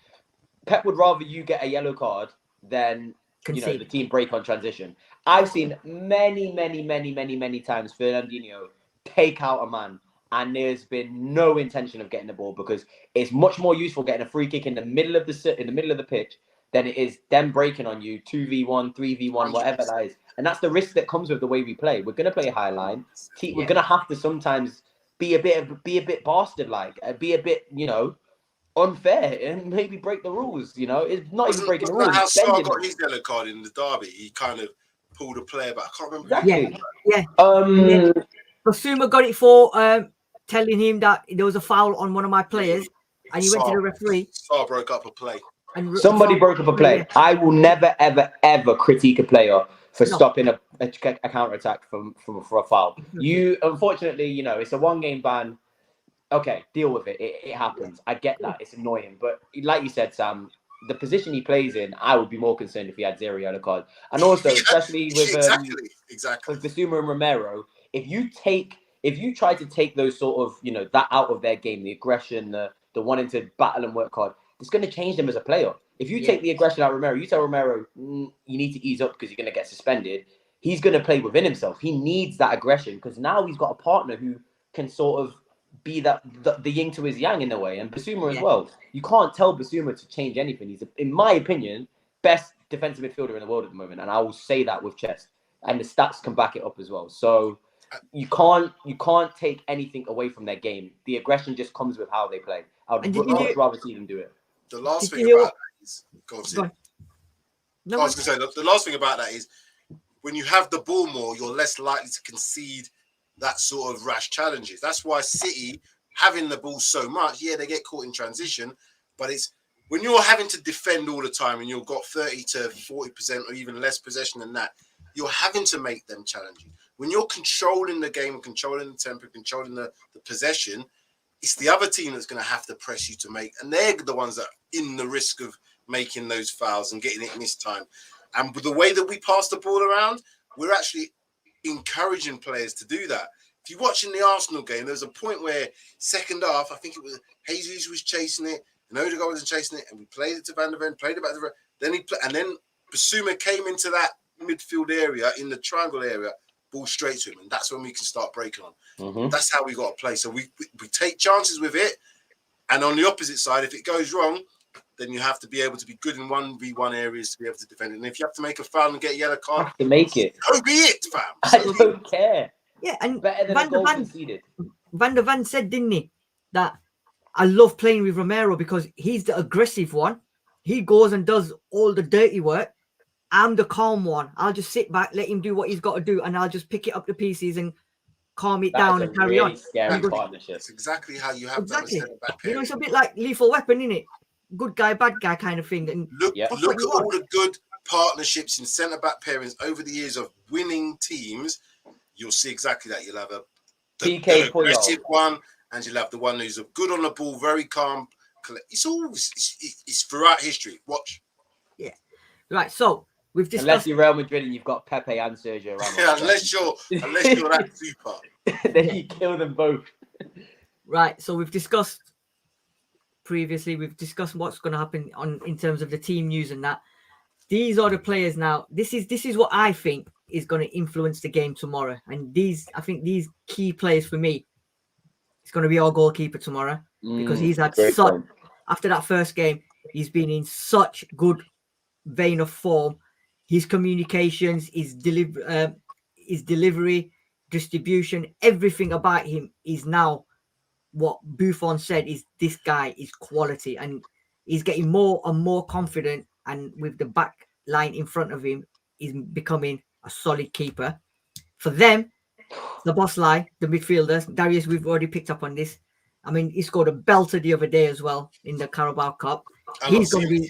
Pep would rather you get a yellow card than you know, the team break on transition. I've seen many times Fernandinho take out a man, and there's been no intention of getting the ball, because it's much more useful getting a free kick in the middle of the pitch than it is them breaking on you 2v1, 3v1, whatever that is. And that's the risk that comes with the way we play. We're going to play a high line. We're going to have to sometimes be a bit bastard-like, be a bit, you know, unfair, and maybe break the rules. You know, it's not even breaking the rules. How Star got his yellow card in the derby? He kind of pulled a player back. I can't remember. Exactly. Yeah. Basuma got it for telling him that there was a foul on one of my players, and he went to the referee. Star broke up a play. Somebody broke up a play. I will never, ever critique a player for stopping a counter-attack for a foul. You, unfortunately, you know, it's a 1-game ban. Okay, deal with it. It happens. I get that. It's annoying. But like you said, Sam, the position he plays in, I would be more concerned if he had 0 yellow cards. And also, especially with with Basuma and Romero, if you try to take those sort of, you know, that out of their game, the aggression, the wanting to battle and work hard, it's going to change them as a player. If you take the aggression out of Romero, you tell Romero, you need to ease up because you're going to get suspended. He's going to play within himself. He needs that aggression, because now he's got a partner who can sort of be that the yin to his yang in a way. And Basuma as well. You can't tell Basuma to change anything. He's, in my opinion, best defensive midfielder in the world at the moment, and I will say that with chest. And the stats can back it up as well. So you can't take anything away from their game. The aggression just comes with how they play. I would much rather see them do it. The last thing about that is, I was going to say, the last thing about that is, when you have the ball more, you're less likely to concede that sort of rash challenges. That's why City, having the ball so much, they get caught in transition, but it's when you're having to defend all the time and you've got 30 to 40% or even less possession than that, you're having to make them challenging. When you're controlling the game, controlling the tempo, controlling the possession, it's the other team that's going to have to press you to make, and they're the ones that are in the risk of making those fouls and getting it missed time. And with the way that we pass the ball around, we're actually encouraging players to do that. If you watch in the Arsenal game, there was a point where second half, I think it was Jesus was chasing it, and Odegaard was chasing it, and we played it to Van der Ven, played it back to then Basuma came into that midfield area, in the triangle area, ball straight to him, and that's when we can start breaking on. Mm-hmm. That's how we got to play. So we take chances with it, and on the opposite side, if it goes wrong, then you have to be able to be good in 1v1 areas to be able to defend it. And if you have to make a foul and get a yellow card, to make it, so be it, fam. I don't care. Yeah, and better than a goal conceded. Van der Ven said, didn't he, that I love playing with Romero because he's the aggressive one. He goes and does all the dirty work. I'm the calm one. I'll just sit back, let him do what he's got to do, and I'll just pick it up to pieces and calm it down and carry on. Scary partnership. That's exactly how you have to understand the back. You know, it's a bit like Lethal Weapon, isn't it? Good guy, bad guy kind of thing. And look at all the good partnerships in centre-back pairings over the years of winning teams, you'll see exactly that. You'll have the aggressive one, and you'll have the one who's good on the ball, very calm. It's throughout history. Watch. Yeah. Right. So we've discussed. Unless you're Real Madrid and you've got Pepe and Sergio Ramos. Yeah, unless you're that super. Then you kill them both. Right. So we've discussed previously. We've discussed what's going to happen in terms of the team news and that. These are the players now. This is what I think is going to influence the game tomorrow. And I think these key players for me, it's going to be our goalkeeper tomorrow because he's had after that first game, he's been in such good vein of form. His communications, his delivery, distribution, everything about him is now what Buffon said is this guy is quality, and he's getting more and more confident. And with the back line in front of him, he's becoming a solid keeper. For them, the boss lie, the midfielders, Darius, we've already picked up on this. I mean, he scored a belter the other day as well in the Carabao Cup. He's going to be...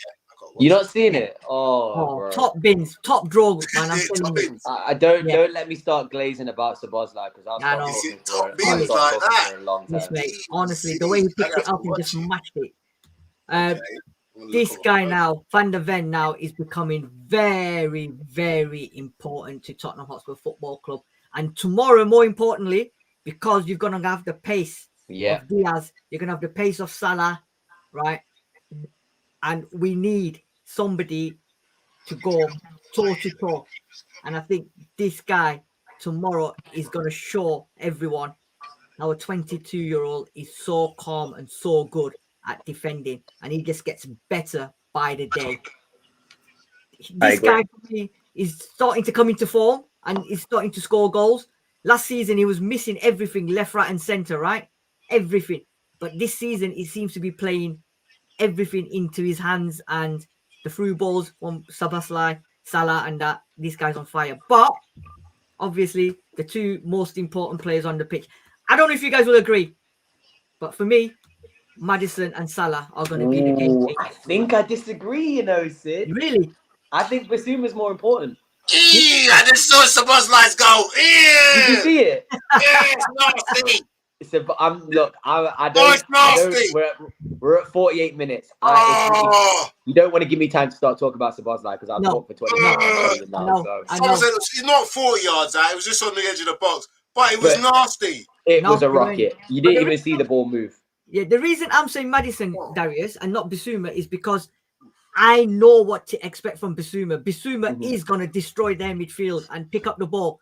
You're not seeing it? Oh, top bins, top draw, man. I'm telling you. Don't let me start glazing about Sabozlai because I've been top bins like that. For a long time. Yes, mate. Honestly, the way he picked it up and just smashed it. This guy now, Van der Ven now, is becoming very, very important to Tottenham Hotspur Football Club. And tomorrow, more importantly, because you're going to have the pace of Diaz, you're going to have the pace of Salah, right? And we need somebody to go toe-to-toe. And I think this guy tomorrow is going to show everyone how a 22-year-old is so calm and so good at defending, and he just gets better by the day. This guy is starting to come into form and is starting to score goals. Last season, he was missing everything, left, right, and centre, right? Everything. But this season, he seems to be playing everything into his hands, and the through balls from Sabozlai, Salah, and that. This guy's on fire. But obviously, the two most important players on the pitch. I don't know if you guys will agree, but for me, Maddison and Salah are going to be the game changer. I think I disagree, Sid. Really? I think Basuma's more important. I just saw Sabozlai's goal. Did you see it? It's nasty. I don't. We're at 48 minutes. You don't want to give me time to start talking about Sabozlai because I've talked for 20 minutes now. Someone said it's not 40 yards out. It was just on the edge of the box, but it was nasty. It was a rocket. You didn't even see the ball move. Yeah, the reason I'm saying Maddison, Darius, and not Bissouma is because I know what to expect from Bissouma. Bissouma is going to destroy their midfield and pick up the ball.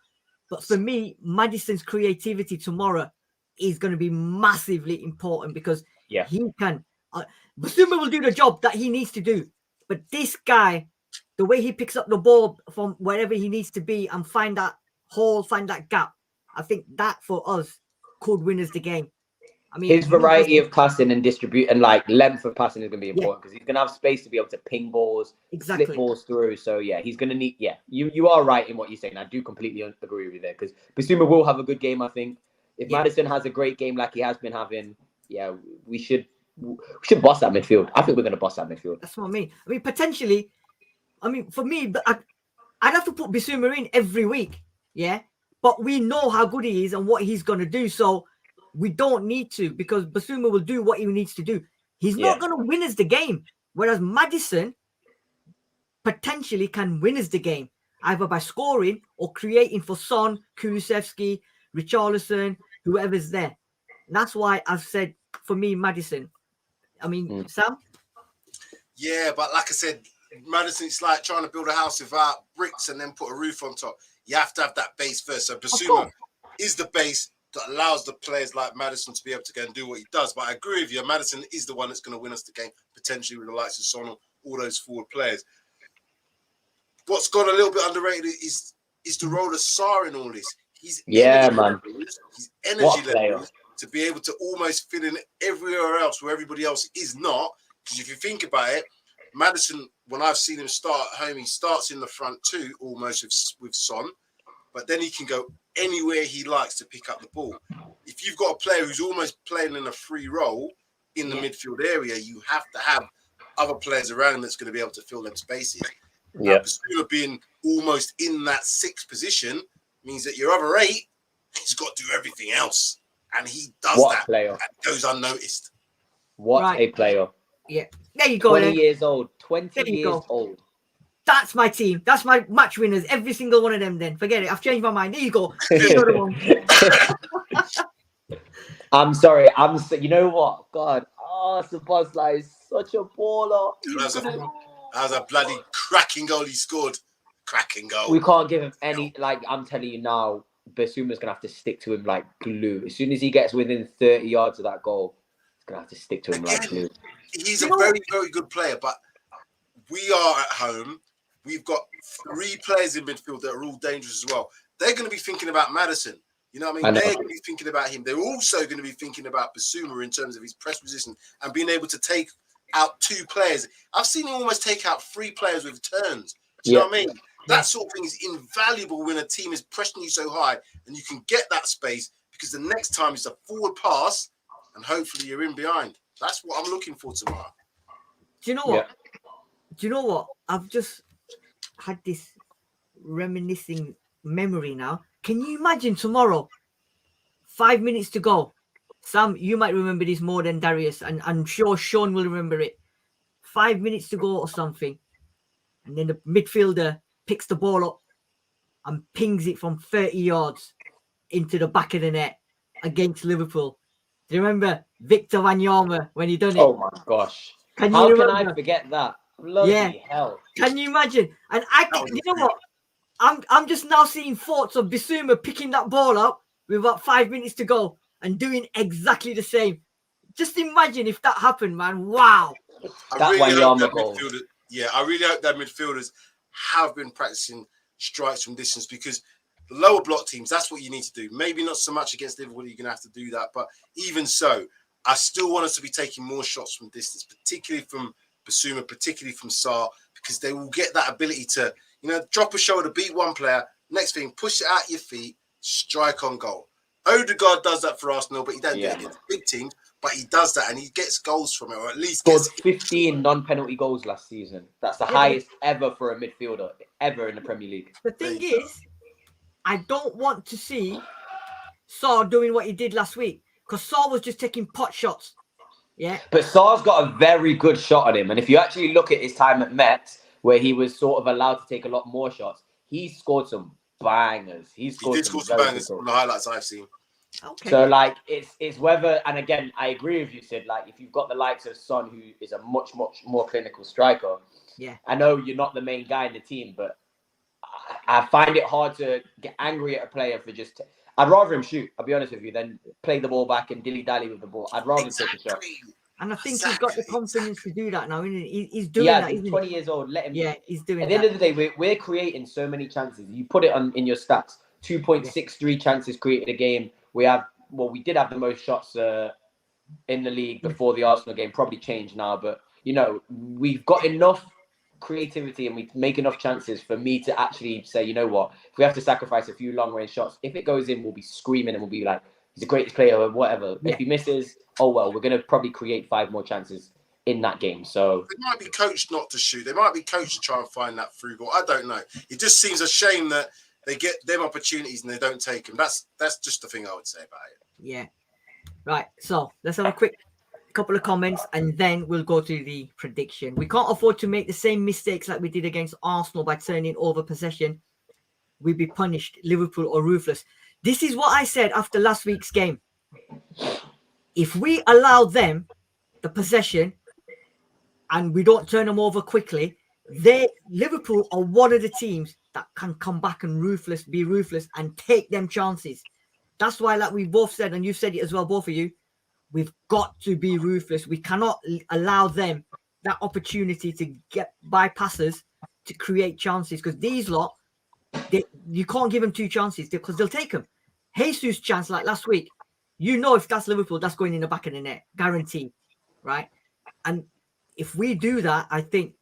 But for me, Maddison's creativity tomorrow is going to be massively important because he can. Bissouma will do the job that he needs to do. But this guy, the way he picks up the ball from wherever he needs to be and find that hole, find that gap, I think that for us could win us the game. I mean, his variety of passing and distribute and length of passing is going to be important because he's going to have space to be able to ping balls, slip balls through. So he's going to need. Yeah, you are right in what you're saying. I do completely agree with you there because Bissouma will have a good game. I think if Maddison has a great game like he has been having, we should boss that midfield. I think we're going to boss that midfield. That's what I mean. I mean, potentially. I mean, for me, I'd have to put Bissouma in every week. Yeah, but we know how good he is and what he's going to do. So. We don't need to because Bissouma will do what he needs to do. He's not going to win us the game. Whereas Maddison potentially can win us the game either by scoring or creating for Son, Kulusevski, Richarlison, whoever's there. And that's why I've said, for me, Maddison. I mean, Sam? Yeah, but like I said, Maddison, it's like trying to build a house without bricks and then put a roof on top. You have to have that base first. So Bissouma is the base that allows the players like Maddison to be able to go and do what he does. But I agree with you. Maddison is the one that's going to win us the game, potentially with the likes of Son, all those forward players. What's gone a little bit underrated is the role of Sarr in all this. His energy levels to be able to almost fit in everywhere else where everybody else is not. Because if you think about it, Maddison, when I've seen him start at home, he starts in the front too, almost with Son. But then he can go anywhere he likes to pick up the ball. If you've got a player who's almost playing in a free role in the midfield area, you have to have other players around him that's going to be able to fill them spaces. Now, Basuma being almost in that 6th position means that your other 8, he's got to do everything else. And he does What that. a player. And goes unnoticed. What a player. Yeah. There you go. 20 years old. 20 there you years go. old. That's my team. That's my match winners. Every single one of them then. Forget it. I've changed my mind. There you go. Another one. I'm sorry. You know what? God. Oh, Szoboszlai is such a baller. That was a bloody cracking goal he scored. Cracking goal. We can't give him any, like, I'm telling you now, Basuma's going to have to stick to him like glue. As soon as he gets within 30 yards of that goal, he's going to have to stick to him like glue. He's a very, very good player, but we are at home. We've got 3 players in midfield that are all dangerous as well. They're going to be thinking about Maddison. You know what I mean? They're going to be thinking about him. They're also going to be thinking about Basuma in terms of his press position and being able to take out 2 players. I've seen him almost take out 3 players with turns. Do you know what I mean? That sort of thing is invaluable when a team is pressing you so high and you can get that space, because the next time it's a forward pass and hopefully you're in behind. That's what I'm looking for tomorrow. Do you know what? Do you know what? I've just had this reminiscing memory now. Can you imagine tomorrow, 5 minutes to go? Sam, you might remember this more than Darius, and I'm sure Sean will remember it. 5 minutes to go or something. And then the midfielder picks the ball up and pings it from 30 yards into the back of the net against Liverpool. Do you remember Victor Wanyama when he done it? Oh my gosh. How can I forget that? Bloody hell. Can you imagine? And you know what? I'm just now seeing thoughts of Basuma picking that ball up with about 5 minutes to go and doing exactly the same. Just imagine if that happened, man. Wow. I really hope that midfielders have been practicing strikes from distance, because the lower block teams, that's what you need to do. Maybe not so much against Liverpool, you're going to have to do that. But even so, I still want us to be taking more shots from distance, particularly from Basuma, particularly from Sarr, because they will get that ability to, drop a shoulder, beat one player. Next thing, push it out your feet, strike on goal. Odegaard does that for Arsenal, but he doesn't do it against big teams. But he does that, and he gets goals from it, or at least scored 15 non-penalty goals last season. That's the highest ever for a midfielder ever in the Premier League. The thing is, I don't want to see Sarr doing what he did last week, because Sarr was just taking pot shots. Yeah. But Sarr's got a very good shot on him, and if you actually look at his time at Metz, where he was sort of allowed to take a lot more shots, he scored some bangers. He did score some bangers from the highlights I've seen. Okay. So it's whether, and again, I agree with you, Sid. Like, if you've got the likes of Son, who is a much more clinical striker. Yeah. I know you're not the main guy in the team, but I find it hard to get angry at a player for just. I'd rather him shoot. I'll be honest with you, than play the ball back and dilly-dally with the ball. I'd rather take a shot. And I think he's got the confidence to do that now, isn't he? He's doing that. He's 20 years old. Let him. Yeah, he's doing. At the end of the day, we're creating so many chances. You put it in your stats: 2.63 chances created a game. We did have the most shots in the league before the Arsenal game. Probably changed now, but we've got enough creativity and we make enough chances for me to actually say, you know what, if we have to sacrifice a few long range shots, if it goes in, we'll be screaming and we'll be like, he's the greatest player or whatever. Yeah. If he misses, oh well, we're going to probably create 5 more chances in that game. So they might be coached not to shoot. They might be coached to try and find that through goal. I don't know. It just seems a shame that they get them opportunities and they don't take them. That's just the thing I would say about it. Yeah. Right. So let's have a quick couple of comments and then we'll go to the prediction. We can't afford to make the same mistakes like we did against Arsenal by turning over possession. We'd be punished. Liverpool or ruthless. This is what I said after last week's game. If we allow them the possession and we don't turn them over quickly, Liverpool are one of the teams that can come back and be ruthless and take them chances. That's why, like we both said, and you said it as well, both of you, we've got to be ruthless. We cannot allow them that opportunity to get bypasses to create chances, because these lot, you can't give them 2 chances because they'll take them. Jesus' chance like last week, if that's Liverpool, that's going in the back of the net, guaranteed, right? And if we do that, I think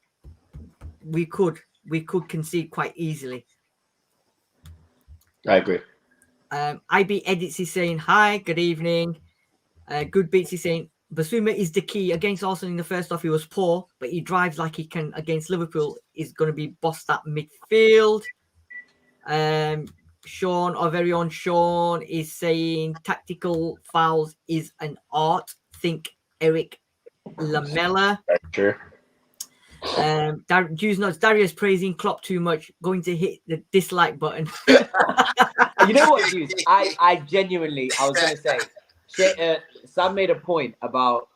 we could concede quite easily. I agree. IB Edits is saying, hi, good evening. Good Beats is saying, Basuma is the key. Against Arsenal in the first half, he was poor, but he drives like he can against Liverpool. Is going to be bossed at midfield. Sean, our very own Sean, is saying tactical fouls is an art. Think Eric Lamella. True. Darius praising Klopp too much, going to hit the dislike button. You know what, Juice? I genuinely, I was going to say, Sam made a point about,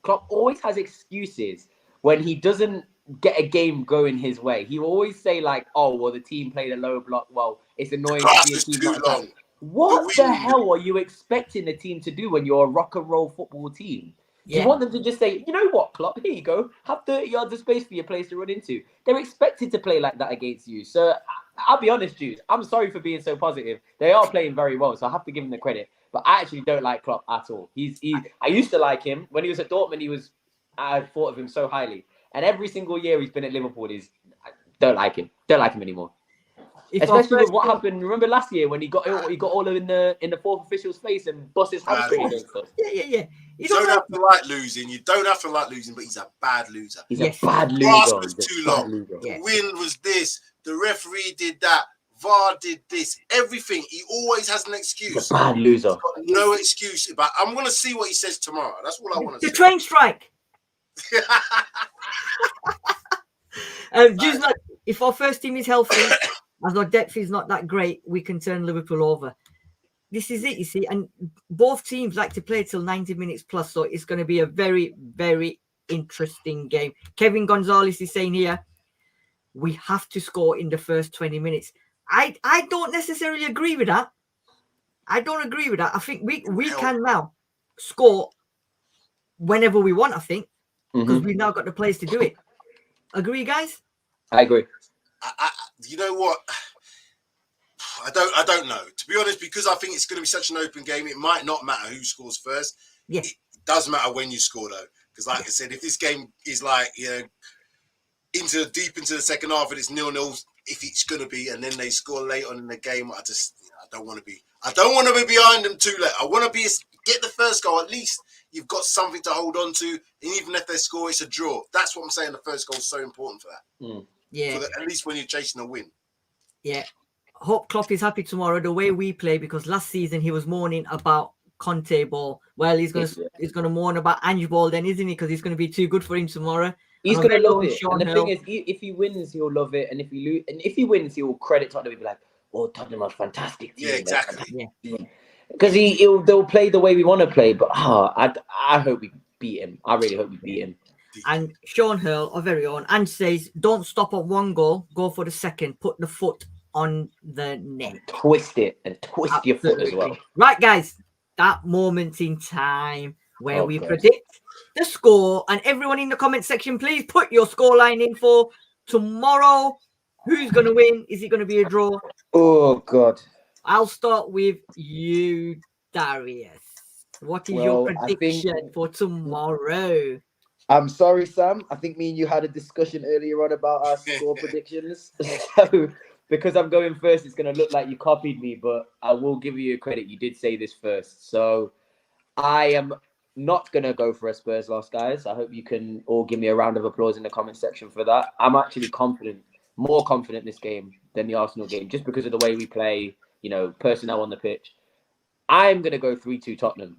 Klopp always has excuses when he doesn't get a game going his way. He will always say like, oh, well, the team played a low block. Well, it's annoying to see a team not attack. What the hell are you expecting the team to do when you're a rock and roll football team? Do you want them to just say, you know what, Klopp, here you go, have 30 yards of space for your players to run into? They're expected to play like that against you. So I'll be honest, Jude, I'm sorry for being so positive. They are playing very well, so I have to give him the credit. But I actually don't like Klopp at all. I used to like him. When he was at Dortmund, I thought of him so highly. And every single year he's been at Liverpool, I don't like him. Don't like him anymore. Especially with what happened. Remember last year when he got all in the fourth official's face and bust his hamstring against us. Yeah. You don't have to like losing. You don't have to like losing, but he's a bad loser. He's a bad loser. The grass was too long. The wind was this. The referee did that. VAR did this. Everything. He always has an excuse. He's a bad loser. He's got no excuse. But I'm going to see what he says tomorrow. That's all I want to see. The train strike. Just like if our first team is healthy, as our depth is not that great, we can turn Liverpool over. This is it, you see, and both teams like to play till 90 minutes plus, so it's going to be a very, very interesting game. Kevin Gonzalez is saying here, we have to score in the first 20 minutes. I don't necessarily agree with that. I think we can now score whenever we want, I think, because we've now got the players to do it. Agree, guys? I agree. You know what? I don't know. To be honest, because I think it's going to be such an open game, it might not matter who scores first. Yeah. It does matter when you score, though. Because like I said, if this game is like, deep into the second half and it's 0-0, if it's going to be, and then they score late on in the game, I don't want to be behind them too late. I want to get the first goal. At least you've got something to hold on to. And even if they score, it's a draw. That's what I'm saying. The first goal is so important for that. Yeah. At least when you're chasing a win. Yeah. Hope Klopp is happy tomorrow the way we play, because last season he was mourning about Conte ball. Well, he's gonna mourn about Ange ball then, isn't he? Because he's gonna be too good for him tomorrow. He's gonna love it. And the thing is, if he wins, he'll love it. And if he wins, he'll credit Tottenham. He'll be like, "Oh, Tottenham are fantastic team." Yeah, exactly. Because they'll play the way we want to play. But I hope we beat him. I really hope we beat him. And Sean Hurl, our very own, and says, "Don't stop at one goal. Go for the second. Put the foot on the net. Twist it and twist your foot as well." Right, guys. That moment in time where we predict the score, and everyone in the comment section, please put your scoreline in for tomorrow. Who's going to win? Is it going to be a draw? Oh, God. I'll start with you, Darius. What is your prediction for tomorrow? I'm sorry, Sam. I think me and you had a discussion earlier on about our score predictions. So, because I'm going first, it's going to look like you copied me, but I will give you credit. You did say this first. So, I am not going to go for a Spurs loss, guys. I hope you can all give me a round of applause in the comment section for that. I'm actually more confident this game than the Arsenal game, just because of the way we play, personnel on the pitch. I'm going to go 3-2 Tottenham.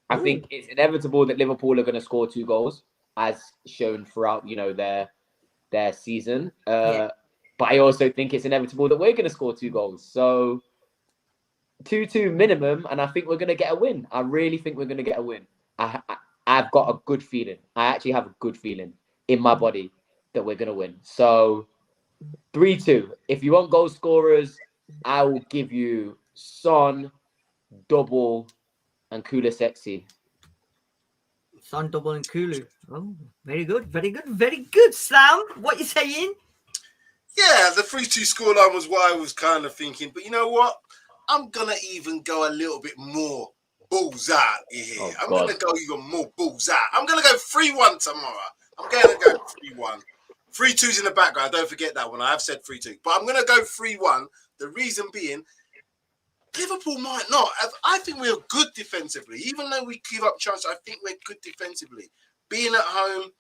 I think it's inevitable that Liverpool are going to score 2 goals, as shown throughout, their season. But I also think it's inevitable that we're going to score 2 goals. So 2-2 minimum, and I think we're going to get a win. I really think we're going to get a win. I've got a good feeling. I actually have a good feeling in my body that we're going to win. So 3-2. If you want goal scorers, I will give you Son, Double, and Kula Sexy. Son, Double, and Kulu. Oh, very good, very good, very good, Sam. What you saying? Yeah, the 3-2 scoreline was what I was kind of thinking. But you know what? I'm going to even go a little bit more balls out here. I'm going to go even more balls out. I'm going to go 3-1 tomorrow. I'm going to go 3-1. 3-2's in the background. Don't forget that one. I have said 3-2. But I'm going to go 3-1. The reason being, Liverpool might not. I think we're good defensively. Even though we give up chances, I think we're good defensively. Being at home,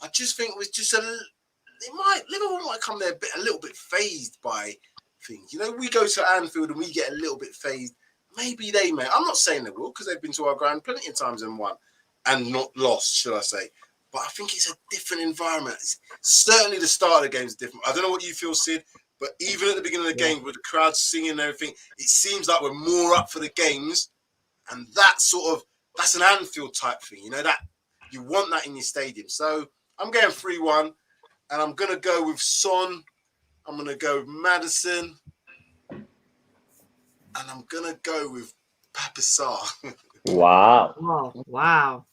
I just think we're just Liverpool might come there a little bit phased by things. You know, we go to Anfield and we get a little bit phased. Maybe they may. I'm not saying they will, because they've been to our ground plenty of times and won and not lost, should I say. But I think it's a different environment. Certainly the start of the game is different. I don't know what you feel, Sid, but even at the beginning of the game with the crowd singing and everything, it seems like we're more up for the games. And that's an Anfield type thing. You know, that you want that in your stadium. So I'm going 3-1, and I'm going to go with Son. I'm going to go with Maddison. And I'm going to go with Papisar. Wow.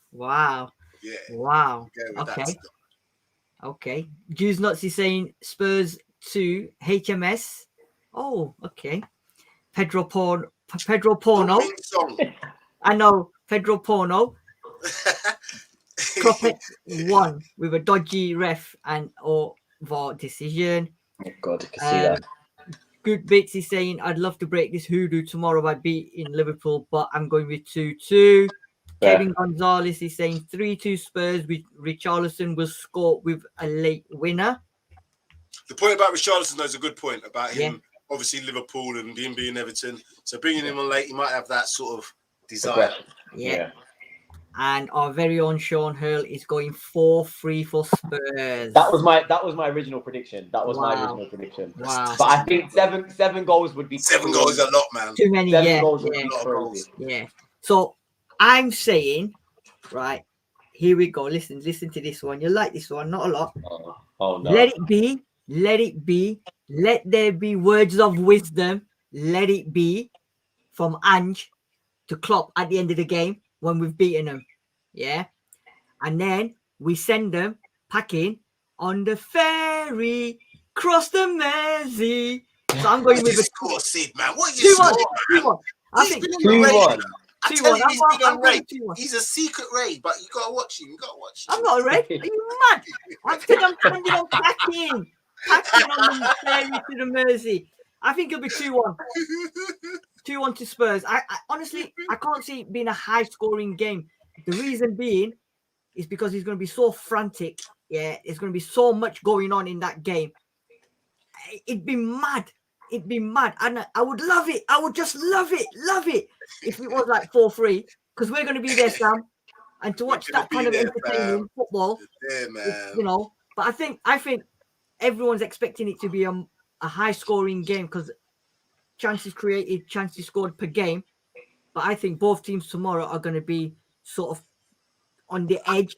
Yeah. Wow. Okay. Jews Nazi saying Spurs 2, HMS. Oh, okay. Pedro Porno. I know, Pedro Porno. Klopp 1 with a dodgy ref or VAR decision. Oh God, I can see that. Good Bits is saying, I'd love to break this hoodoo tomorrow by beating Liverpool, but I'm going with 2-2. Kevin Gonzalez is saying 3-2 Spurs with Richarlison will score with a late winner. The point about Richarlison, though, is a good point about him, obviously Liverpool and him being Everton. So bringing him on late, he might have that sort of desire. Yeah. And our very own Sean Hurl is going 4-3 for Spurs. That was my original prediction. Wow. But I think seven goals would be 7 goals is a lot, man. Too many. Seven goals would be a lot of goals. Yeah. So I'm saying, right, here we go. Listen to this one. You like this one? Not a lot. Oh no. Let it be. Let there be words of wisdom. Let it be from Ange to Klopp at the end of the game when we've beaten them. Yeah. And then we send them packing on the ferry across the Mersey. So I'm going with a score, Sid, man. What are you scoring? 2-1. I think 2-1. I tell you, he's been on raid. He's a secret raid, but you gotta watch him. I'm not a raid. Are you mad? I said I'm sending on packing on the ferry to the Mersey. I think it'll be 2-1. 2-1 to Spurs. I honestly, I can't see it being a high-scoring game. The reason being is because he's going to be so frantic. Yeah, there's going to be so much going on in that game. It'd be mad. And I would love it. I would just love it if it was like 4-3, because we're going to be there, Sam, and to watch that kind of entertaining football. Yeah, man. You know, but I think everyone's expecting it to be a high-scoring game because chances created, chances scored per game. But I think both teams tomorrow are going to be sort of on the edge,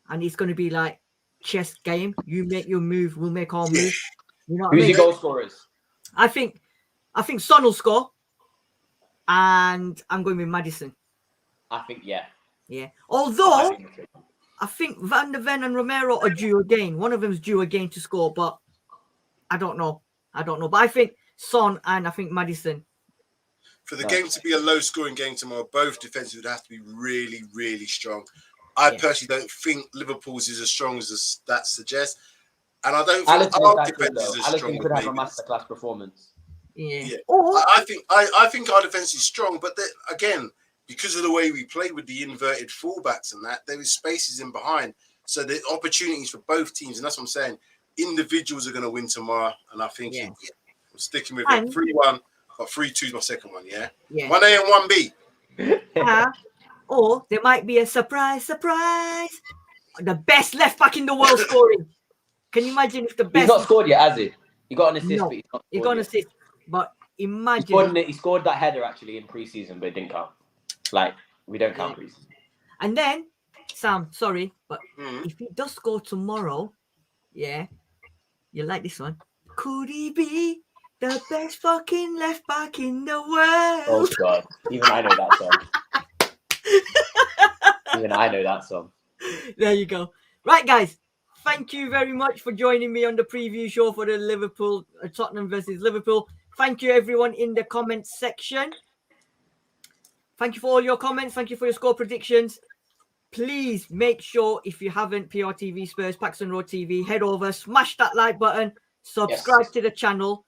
and it's going to be like chess game. You make your move, we'll make our move. You know what Who's I mean? your goal scorers? I think Son will score, and I'm going with Maddison. I think yeah. Although I think Van der Ven and Romero are due again. One of them is due again to score, but I don't know. But I think Son and I think Maddison. For the game to be a low-scoring game tomorrow, both defenses would have to be really, really strong. I personally don't think Liverpool's is as strong as that suggests. And I don't think our defense is as strong. Alisson could have a masterclass performance. Yeah. I think our defense is strong, but again, because of the way we play with the inverted fullbacks and that, there is spaces in behind. So the opportunities for both teams, and that's what I'm saying. Individuals are going to win tomorrow, and I think I'm sticking with it. 3-1, but 3-2 is my second one. Yeah. 1A and 1B. Or there might be a surprise. The best left back in the world scoring. Can you imagine if the best? He's not scored yet, has he? He got an assist, No, but he's not. He got an assist, but imagine he scored that header actually in pre-season, but it didn't count. Like we don't count pre-season. And then Sam, sorry, but if he does score tomorrow, you like this one. Could he be the best fucking left back in the world? Oh God, even I know that song. There you go. Right, guys. Thank you very much for joining me on the preview show for the Tottenham versus Liverpool. Thank you, everyone, in the comments section. Thank you for all your comments. Thank you for your score predictions. Please make sure, if you haven't, PRTvSpurs, Paxton Road TV, head over, smash that like button, subscribe to the channel,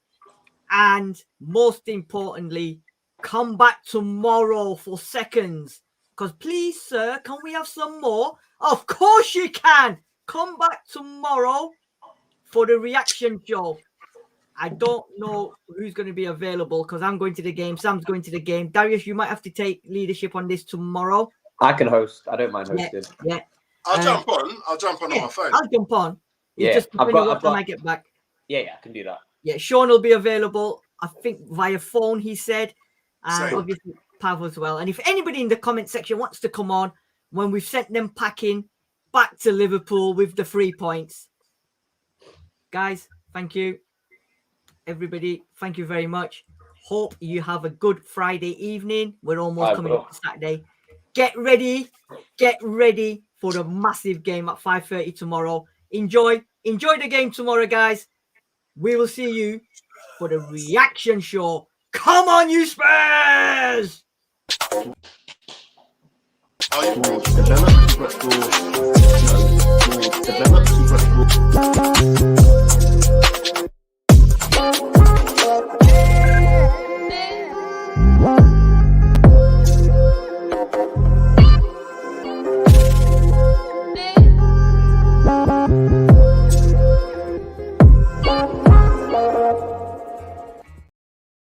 and most importantly, come back tomorrow for seconds. Because please, sir, can we have some more? Of course you can. Come back tomorrow for the reaction show. I don't know who's going to be available because I'm going to the game. Sam's going to the game. Darius, you might have to take leadership on this tomorrow. I can host. I don't mind hosting. Yeah. I'll jump on. I'll jump on my phone. I'll jump on. Yeah, just depending on what time I get back. Yeah, I can do that. Yeah, Sean will be available, I think, via phone, he said. And Same. obviously Pav as well. And if anybody in the comment section wants to come on when we've sent them packing back to Liverpool with the 3 points. Guys, thank you. Everybody, thank you very much. Hope you have a good Friday evening. We're almost coming up to Saturday. Get ready for the massive game at 5:30 tomorrow. Enjoy the game tomorrow, guys. We will see you for the reaction show. Come on, you Spurs! Develop football.